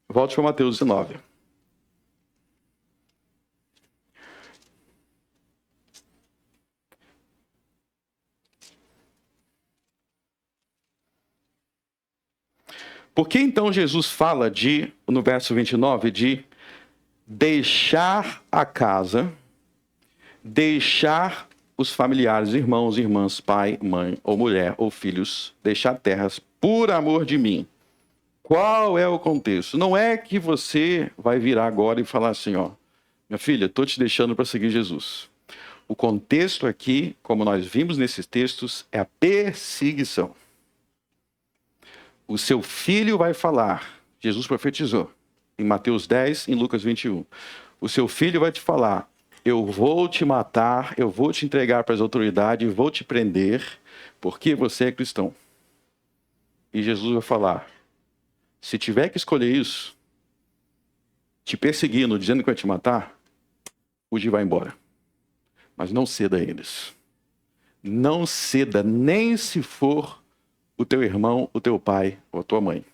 volte para Mateus 19. Por que então Jesus fala no verso 29, de deixar a casa, deixar os familiares, irmãos, irmãs, pai, mãe, ou mulher, ou filhos, deixar terras por amor de mim? Qual é o contexto? Não é que você vai virar agora e falar assim: ó, minha filha, estou te deixando para seguir Jesus. O contexto aqui, como nós vimos nesses textos, é a perseguição. O seu filho vai falar, Jesus profetizou, em Mateus 10, em Lucas 21. O seu filho vai te falar: eu vou te matar, eu vou te entregar para as autoridades, vou te prender, porque você é cristão. E Jesus vai falar: se tiver que escolher isso, te perseguindo, dizendo que vai te matar, fuge e vai embora. Mas não ceda a eles. Não ceda, nem se for o teu irmão, o teu pai ou a tua mãe.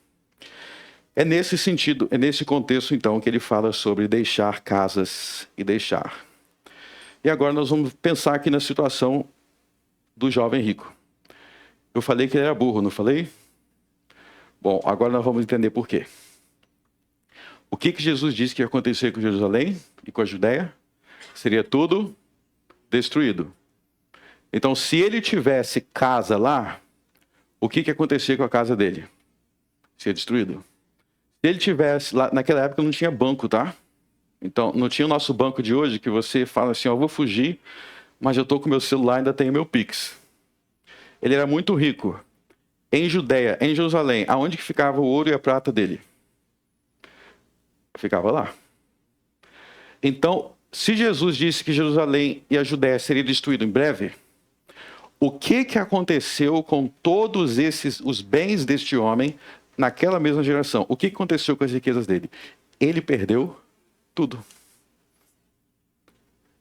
É nesse sentido, é nesse contexto, então, que ele fala sobre deixar casas e deixar. E agora nós vamos pensar aqui na situação do jovem rico. Eu falei que ele era burro, não falei? Bom, agora nós vamos entender por quê. O que Jesus disse que ia acontecer com Jerusalém e com a Judéia? Seria tudo destruído. Então, se ele tivesse casa lá, o que acontecia com a casa dele? Seria destruído. Se ele tivesse lá, naquela época não tinha banco, tá? Então, não tinha o nosso banco de hoje, que você fala assim: ó, eu vou fugir, mas eu estou com meu celular e ainda tenho meu Pix. Ele era muito rico. Em Judéia, em Jerusalém, aonde que ficava o ouro e a prata dele? Ficava lá. Então, se Jesus disse que Jerusalém e a Judéia seria destruído em breve, o que aconteceu com todos os bens deste homem naquela mesma geração? O que aconteceu com as riquezas dele? Ele perdeu tudo.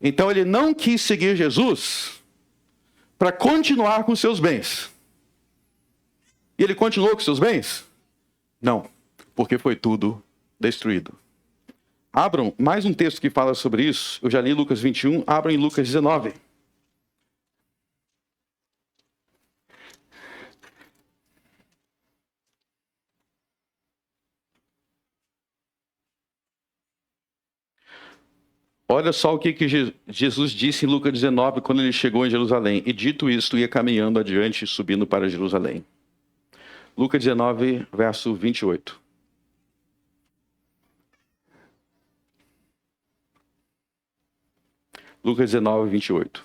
Então ele não quis seguir Jesus para continuar com seus bens. E ele continuou com seus bens? Não, porque foi tudo destruído. Abram mais um texto que fala sobre isso. Eu já li Lucas 21, abram em Lucas 19. Olha só o que Jesus disse em Lucas 19 quando ele chegou em Jerusalém. E dito isto, ia caminhando adiante, subindo para Jerusalém. Lucas 19, verso 28. Lucas 19, 28.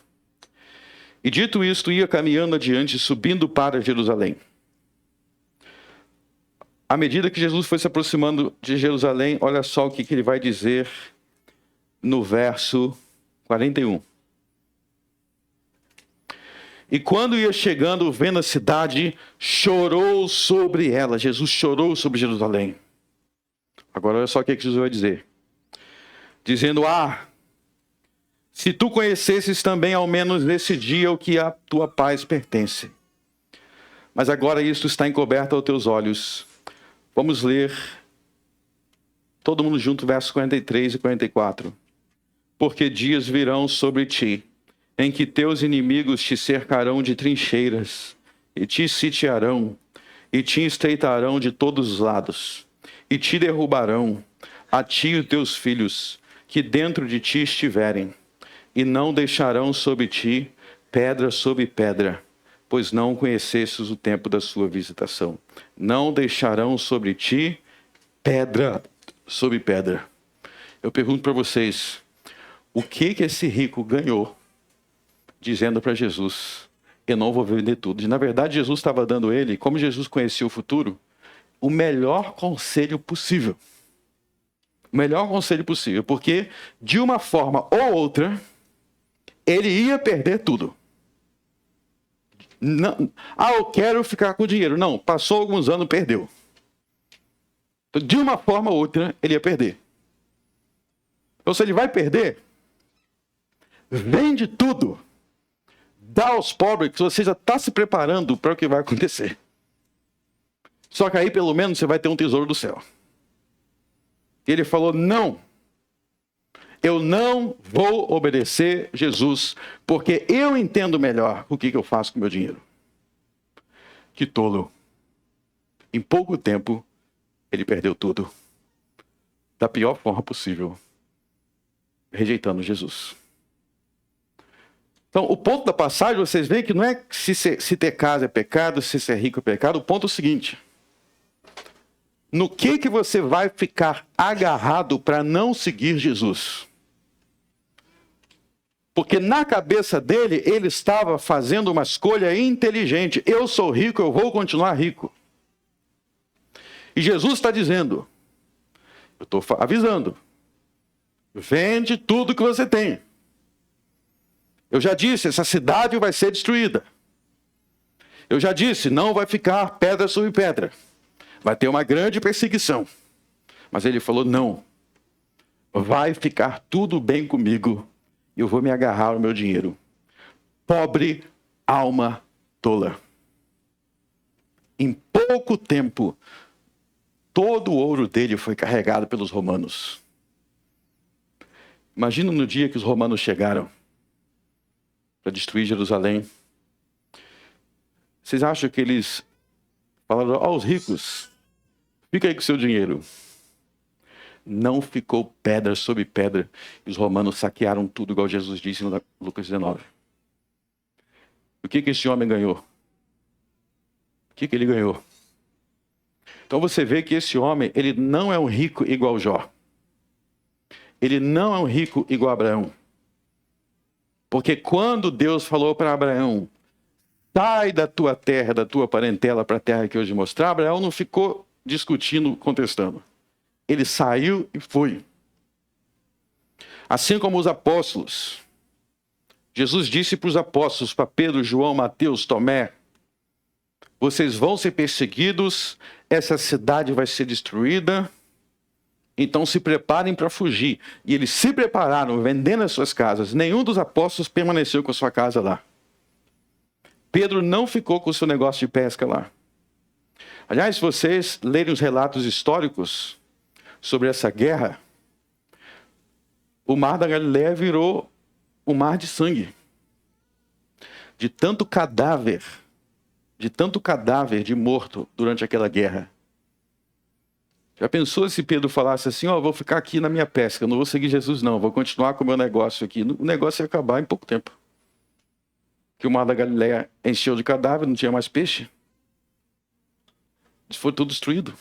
E dito isto, ia caminhando adiante, subindo para Jerusalém. À medida que Jesus foi se aproximando de Jerusalém, olha só o que ele vai dizer no verso 41. E quando ia chegando, vendo a cidade, chorou sobre ela. Jesus chorou sobre Jerusalém. Agora olha só o que Jesus vai dizer. Dizendo, se tu conhecesses também ao menos nesse dia o que a tua paz pertence. Mas agora isto está encoberto aos teus olhos. Vamos ler todo mundo junto, versos 43 e 44. Porque dias virão sobre ti, em que teus inimigos te cercarão de trincheiras, e te sitiarão, e te estreitarão de todos os lados, e te derrubarão, a ti e teus filhos, que dentro de ti estiverem, e não deixarão sobre ti pedra sobre pedra, pois não conhecestes o tempo da sua visitação. Não deixarão sobre ti pedra sobre pedra. Eu pergunto para vocês, o que esse rico ganhou dizendo para Jesus, eu não vou vender tudo? Na verdade, Jesus estava dando a ele, como Jesus conhecia o futuro, o melhor conselho possível. O melhor conselho possível, porque de uma forma ou outra, ele ia perder tudo. Não, eu quero ficar com o dinheiro. Não, passou alguns anos, perdeu. Então, de uma forma ou outra, ele ia perder. Então, se ele vai perder, vende tudo. Dá aos pobres, que você já está se preparando para o que vai acontecer. Só que aí, pelo menos, você vai ter um tesouro do céu. E ele falou, não. Eu não vou obedecer Jesus, porque eu entendo melhor o que eu faço com o meu dinheiro. Que tolo. Em pouco tempo, ele perdeu tudo. Da pior forma possível. Rejeitando Jesus. Então, o ponto da passagem, vocês veem que não é se ter casa é pecado, se ser rico é pecado. O ponto é o seguinte. No que você vai ficar agarrado para não seguir Jesus? Porque na cabeça dele, ele estava fazendo uma escolha inteligente. Eu sou rico, eu vou continuar rico. E Jesus está dizendo, eu estou avisando, vende tudo que você tem. Eu já disse, essa cidade vai ser destruída. Eu já disse, não vai ficar pedra sobre pedra. Vai ter uma grande perseguição. Mas ele falou, não, vai ficar tudo bem comigo. Eu vou me agarrar ao meu dinheiro. Pobre alma tola. Em pouco tempo, todo o ouro dele foi carregado pelos romanos. Imagina no dia que os romanos chegaram para destruir Jerusalém. Vocês acham que eles falaram, aos ricos, fica aí com o seu dinheiro. Não ficou pedra sobre pedra. E os romanos saquearam tudo, igual Jesus disse em Lucas 19. O que esse homem ganhou? O que ele ganhou? Então você vê que esse homem, ele não é um rico igual Jó. Ele não é um rico igual Abraão. Porque quando Deus falou para Abraão, sai da tua terra, da tua parentela para a terra que eu te mostrar, Abraão não ficou discutindo, contestando. Ele saiu e foi. Assim como os apóstolos. Jesus disse para os apóstolos, para Pedro, João, Mateus, Tomé, vocês vão ser perseguidos, essa cidade vai ser destruída, então se preparem para fugir. E eles se prepararam, vendendo as suas casas. Nenhum dos apóstolos permaneceu com a sua casa lá. Pedro não ficou com o seu negócio de pesca lá. Aliás, se vocês lerem os relatos históricos sobre essa guerra, o mar da Galileia virou um mar de sangue. De tanto cadáver de morto durante aquela guerra. Já pensou se Pedro falasse assim, vou ficar aqui na minha pesca, não vou seguir Jesus não, vou continuar com o meu negócio aqui. O negócio ia acabar em pouco tempo. Que o mar da Galileia encheu de cadáver, não tinha mais peixe. Foi tudo destruído.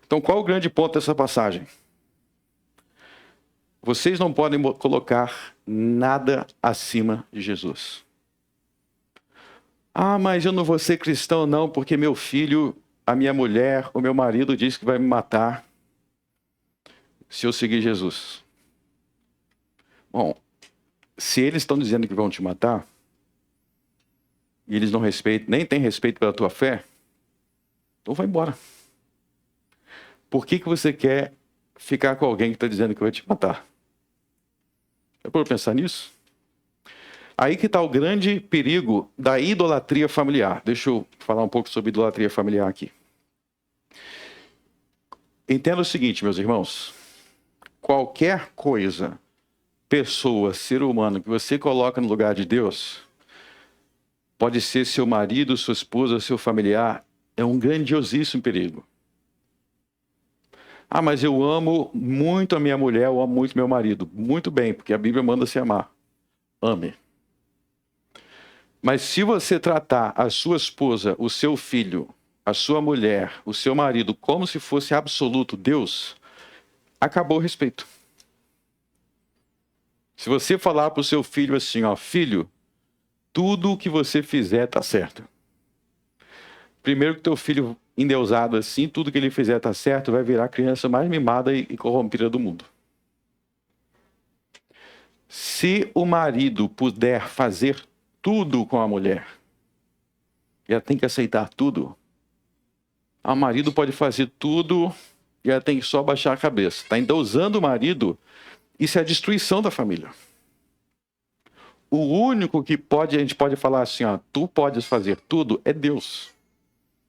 Então qual o grande ponto dessa passagem? Vocês não podem colocar nada acima de Jesus. Mas eu não vou ser cristão não, porque meu filho, a minha mulher, o meu marido diz que vai me matar se eu seguir Jesus. Bom, se eles estão dizendo que vão te matar, e eles não respeitam, nem têm respeito pela tua fé, então vai embora. Por que você quer ficar com alguém que está dizendo que vai te matar? É para pensar nisso? Aí que está o grande perigo da idolatria familiar. Deixa eu falar um pouco sobre idolatria familiar aqui. Entenda o seguinte, meus irmãos. Qualquer coisa, pessoa, ser humano que você coloca no lugar de Deus, pode ser seu marido, sua esposa, seu familiar, é um grandiosíssimo perigo. Mas eu amo muito a minha mulher, eu amo muito meu marido. Muito bem, porque a Bíblia manda se amar. Ame. Mas se você tratar a sua esposa, o seu filho, a sua mulher, o seu marido, como se fosse absoluto Deus, acabou o respeito. Se você falar para o seu filho assim, filho, tudo o que você fizer está certo. Primeiro que teu filho endeusado assim, tudo que ele fizer está certo, vai virar a criança mais mimada e corrompida do mundo. Se o marido puder fazer tudo com a mulher, ela tem que aceitar tudo. O marido pode fazer tudo e ela tem que só baixar a cabeça. Está endeusando o marido, isso é a destruição da família. O único que a gente pode falar assim, tu podes fazer tudo, é Deus.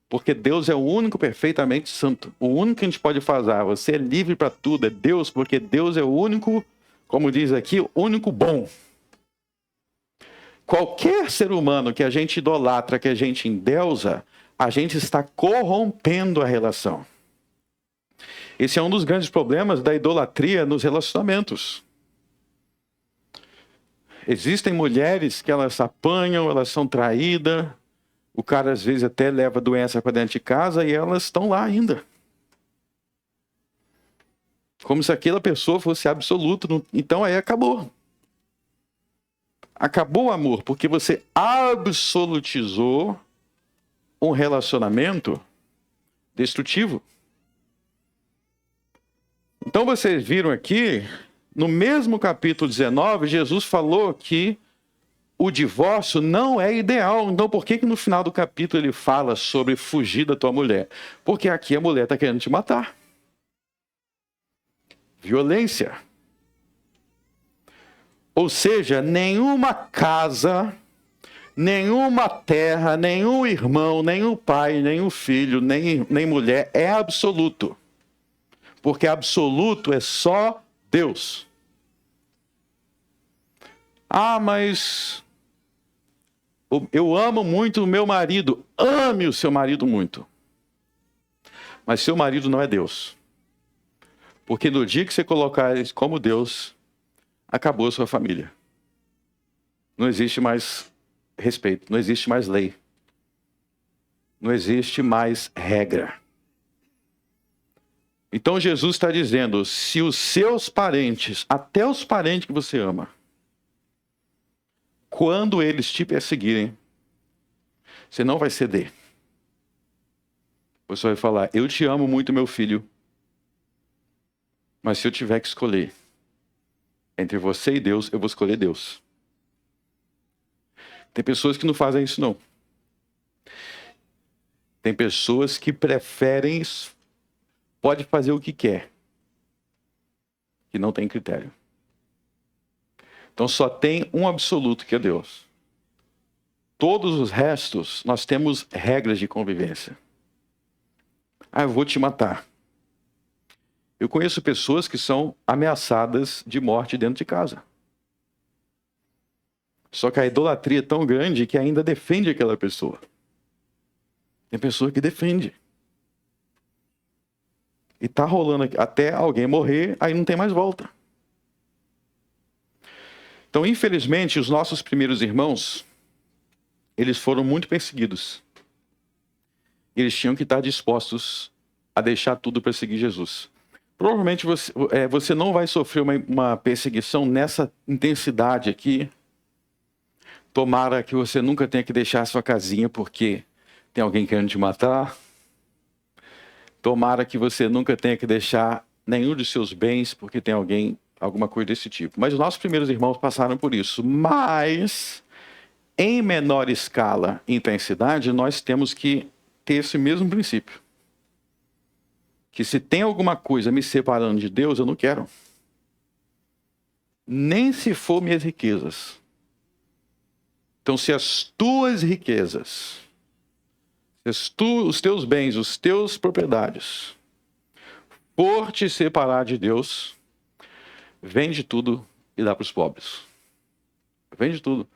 Porque Deus é o único perfeitamente santo. O único que a gente pode fazer, você é livre para tudo, é Deus, porque Deus é o único, como diz aqui, o único bom. Qualquer ser humano que a gente idolatra, que a gente endeusa, a gente está corrompendo a relação. Esse é um dos grandes problemas da idolatria nos relacionamentos. Existem mulheres que elas apanham, elas são traídas, o cara às vezes até leva doença para dentro de casa e elas estão lá ainda. Como se aquela pessoa fosse absoluta. Então aí acabou. Acabou o amor, porque você absolutizou um relacionamento destrutivo. Então vocês viram aqui, no mesmo capítulo 19, Jesus falou que o divórcio não é ideal. Então por que no final do capítulo ele fala sobre fugir da tua mulher? Porque aqui a mulher está querendo te matar. Violência. Ou seja, nenhuma casa, nenhuma terra, nenhum irmão, nenhum pai, nenhum filho, nem mulher é absoluto. Porque absoluto é só Deus. Mas eu amo muito o meu marido. Ame o seu marido muito. Mas seu marido não é Deus. Porque no dia que você colocar ele como Deus, acabou a sua família. Não existe mais respeito, não existe mais lei. Não existe mais regra. Então Jesus está dizendo, se os seus parentes, até os parentes que você ama, quando eles te perseguirem, você não vai ceder. Você vai falar, eu te amo muito, meu filho, mas se eu tiver que escolher entre você e Deus, eu vou escolher Deus. Tem pessoas que não fazem isso, não. Tem pessoas que preferem, pode fazer o que quer, que não tem critério. Então só tem um absoluto, que é Deus. todos os restos, nós temos regras de convivência. Eu vou te matar. Eu conheço pessoas que são ameaçadas de morte dentro de casa. Só que a idolatria é tão grande que ainda defende aquela pessoa. Tem pessoa que defende. E tá rolando até alguém morrer, aí não tem mais volta. Então, infelizmente, os nossos primeiros irmãos, eles foram muito perseguidos. Eles tinham que estar dispostos a deixar tudo para seguir Jesus. Provavelmente você não vai sofrer uma perseguição nessa intensidade aqui. Tomara que você nunca tenha que deixar a sua casinha porque tem alguém querendo te matar. Tomara que você nunca tenha que deixar nenhum de seus bens porque tem alguma coisa desse tipo. Mas os nossos primeiros irmãos passaram por isso. Mas, em menor escala e intensidade, nós temos que ter esse mesmo princípio. Que se tem alguma coisa me separando de Deus, eu não quero. Nem se for minhas riquezas. Então, se as tuas riquezas, os teus bens, os teus propriedades, por te separar de Deus, vende tudo e dá para os pobres. Vende tudo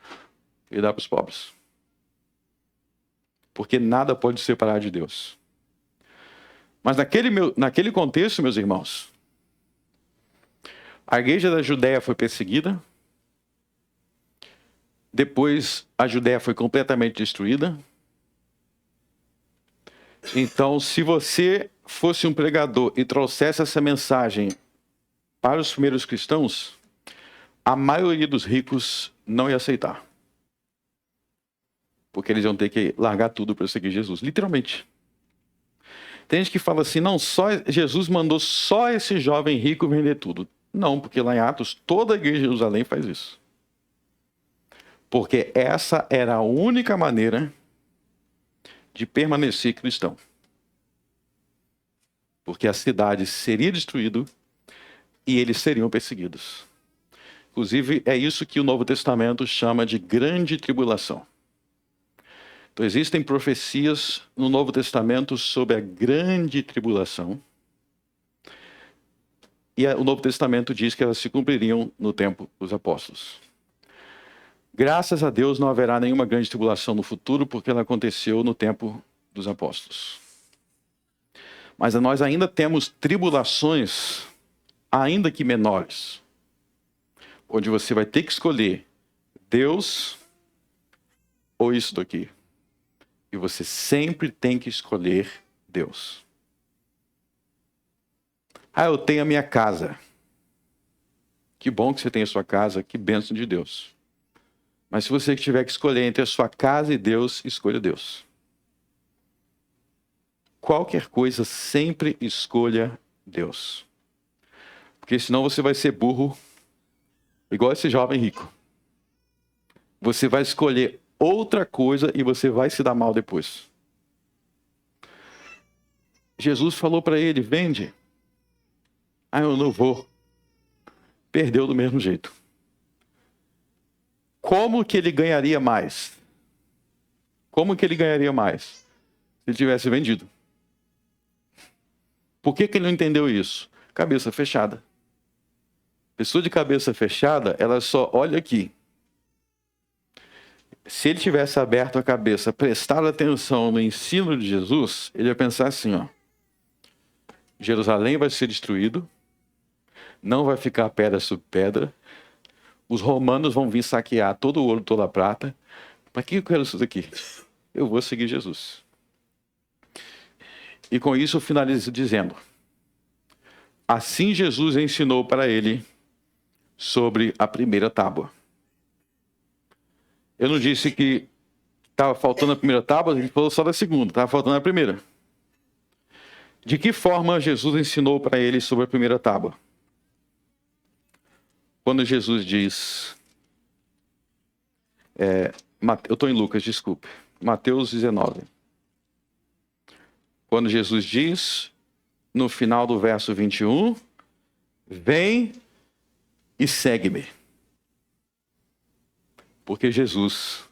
e dá para os pobres. Porque nada pode separar de Deus. Mas naquele contexto, meus irmãos, a igreja da Judéia foi perseguida. Depois, a Judéia foi completamente destruída. Então, se você fosse um pregador e trouxesse essa mensagem para os primeiros cristãos, a maioria dos ricos não ia aceitar. Porque eles iam ter que largar tudo para seguir Jesus, literalmente. Tem gente que fala assim, não, só Jesus mandou só esse jovem rico vender tudo. Não, porque lá em Atos, toda a igreja de Jerusalém faz isso. Porque essa era a única maneira de permanecer cristão. Porque a cidade seria destruída e eles seriam perseguidos. Inclusive, é isso que o Novo Testamento chama de grande tribulação. Então, existem profecias no Novo Testamento sobre a grande tribulação. E o Novo Testamento diz que elas se cumpririam no tempo dos apóstolos. Graças a Deus não haverá nenhuma grande tribulação no futuro, porque ela aconteceu no tempo dos apóstolos. Mas nós ainda temos tribulações, ainda que menores, onde você vai ter que escolher Deus ou isso daqui. E você sempre tem que escolher Deus. Eu tenho a minha casa. Que bom que você tem a sua casa, que bênção de Deus. Mas se você tiver que escolher entre a sua casa e Deus, escolha Deus. Qualquer coisa, sempre escolha Deus. Porque senão você vai ser burro, igual esse jovem rico. Você vai escolher outra coisa e você vai se dar mal depois. Jesus falou para ele, vende. Eu não vou. Perdeu do mesmo jeito. Como que ele ganharia mais? Como que ele ganharia mais? Se ele tivesse vendido. Por que ele não entendeu isso? Cabeça fechada. Pessoa de cabeça fechada, ela só olha aqui. Se ele tivesse aberto a cabeça, prestado atenção no ensino de Jesus, ele ia pensar assim, Jerusalém vai ser destruído, não vai ficar pedra sobre pedra, os romanos vão vir saquear todo o ouro, toda a prata. Para que eu quero isso daqui? Eu vou seguir Jesus. E com isso eu finalizo dizendo, assim Jesus ensinou para ele sobre a primeira tábua. Eu não disse que estava faltando a primeira tábua, ele falou só da segunda, estava faltando a primeira. De que forma Jesus ensinou para ele sobre a primeira tábua? Quando Jesus diz... eu estou em Lucas, desculpe. Mateus 19. Quando Jesus diz, no final do verso 21, vem e segue-me. Porque Jesus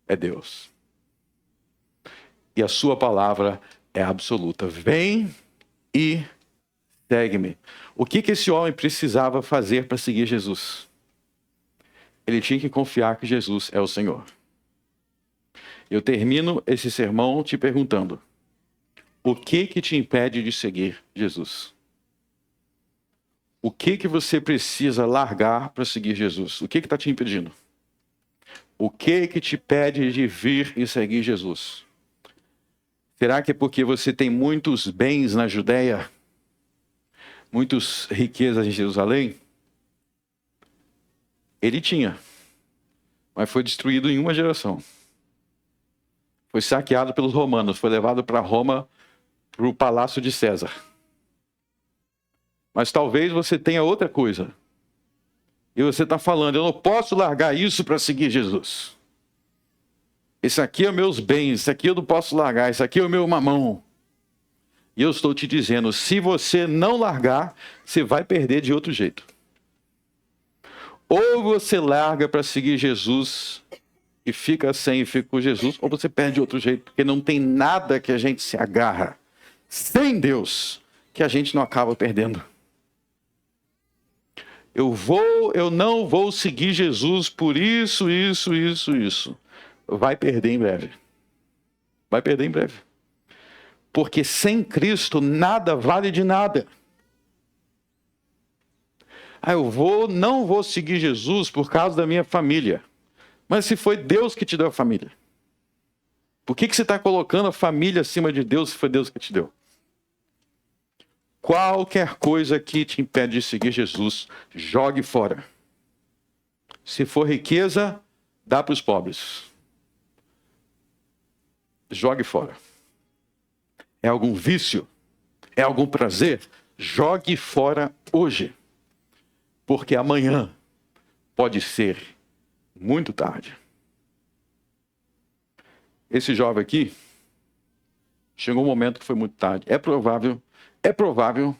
é Deus. E a sua palavra é absoluta. Vem e segue-me. O que esse homem precisava fazer para seguir Jesus? Ele tinha que confiar que Jesus é o Senhor. Eu termino esse sermão te perguntando: o que te impede de seguir Jesus? O que você precisa largar para seguir Jesus? O que está te impedindo? O que te impede de vir e seguir Jesus? Será que é porque você tem muitos bens na Judéia? Muitas riquezas em Jerusalém? Ele tinha, mas foi destruído em uma geração. Foi saqueado pelos romanos, foi levado para Roma, para o palácio de César. Mas talvez você tenha outra coisa. E você está falando: eu não posso largar isso para seguir Jesus. Esse aqui é meus bens, esse aqui eu não posso largar, esse aqui é o meu mamão. E eu estou te dizendo, se você não largar, você vai perder de outro jeito. Ou você larga para seguir Jesus e fica sem e fica com Jesus, ou você perde de outro jeito, porque não tem nada que a gente se agarra sem Deus que a gente não acaba perdendo. Eu não vou seguir Jesus por isso. Vai perder em breve. Vai perder em breve. Porque sem Cristo nada vale de nada. Não vou seguir Jesus por causa da minha família. Mas se foi Deus que te deu a família, por que você está colocando a família acima de Deus se foi Deus que te deu? Qualquer coisa que te impede de seguir Jesus, jogue fora. Se for riqueza, dá para os pobres. Jogue fora. É algum vício? É algum prazer? Jogue fora hoje. Porque amanhã pode ser muito tarde. Esse jovem aqui, chegou um momento que foi muito tarde. É provável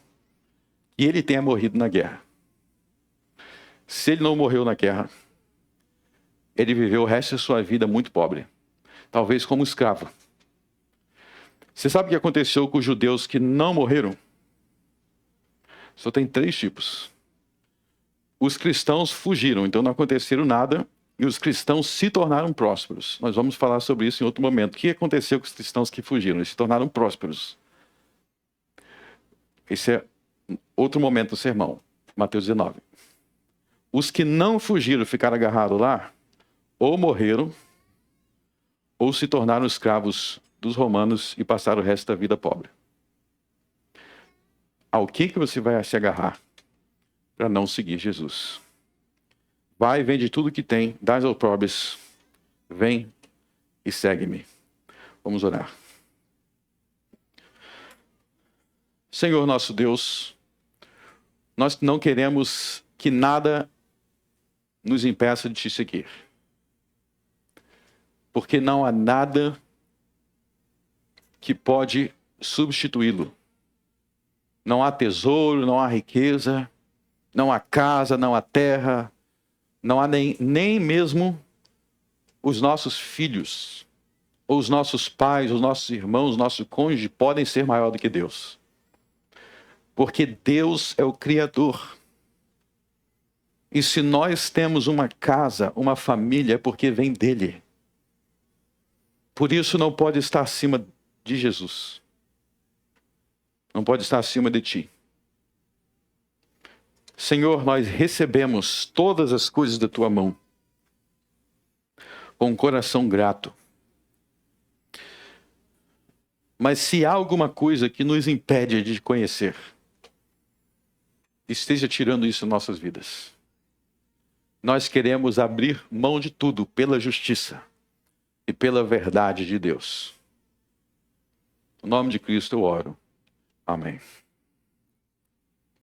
que ele tenha morrido na guerra. Se ele não morreu na guerra, ele viveu o resto da sua vida muito pobre. Talvez como escravo. Você sabe o que aconteceu com os judeus que não morreram? Só tem 3 tipos. Os cristãos fugiram, então não aconteceram nada, e os cristãos se tornaram prósperos. Nós vamos falar sobre isso em outro momento. O que aconteceu com os cristãos que fugiram? Eles se tornaram prósperos. Esse é outro momento do sermão, Mateus 19. Os que não fugiram, ficaram agarrados lá, ou morreram, ou se tornaram escravos dos romanos e passaram o resto da vida pobre. Ao que você vai se agarrar para não seguir Jesus? Vai, vende tudo que tem, dá aos pobres, vem e segue-me. Vamos orar. Senhor nosso Deus, nós não queremos que nada nos impeça de te seguir. Porque não há nada que pode substituí-lo. Não há tesouro, não há riqueza, não há casa, não há terra, não há nem mesmo os nossos filhos, ou os nossos pais, os nossos irmãos, os nossos cônjuges podem ser maior do que Deus. Porque Deus é o Criador. E se nós temos uma casa, uma família, é porque vem dele. Por isso não pode estar acima de Jesus. Não pode estar acima de ti. Senhor, nós recebemos todas as coisas da tua mão com um coração grato. Mas se há alguma coisa que nos impede de conhecer, esteja tirando isso em nossas vidas. Nós queremos abrir mão de tudo pela justiça e pela verdade de Deus. No nome de Cristo eu oro. Amém.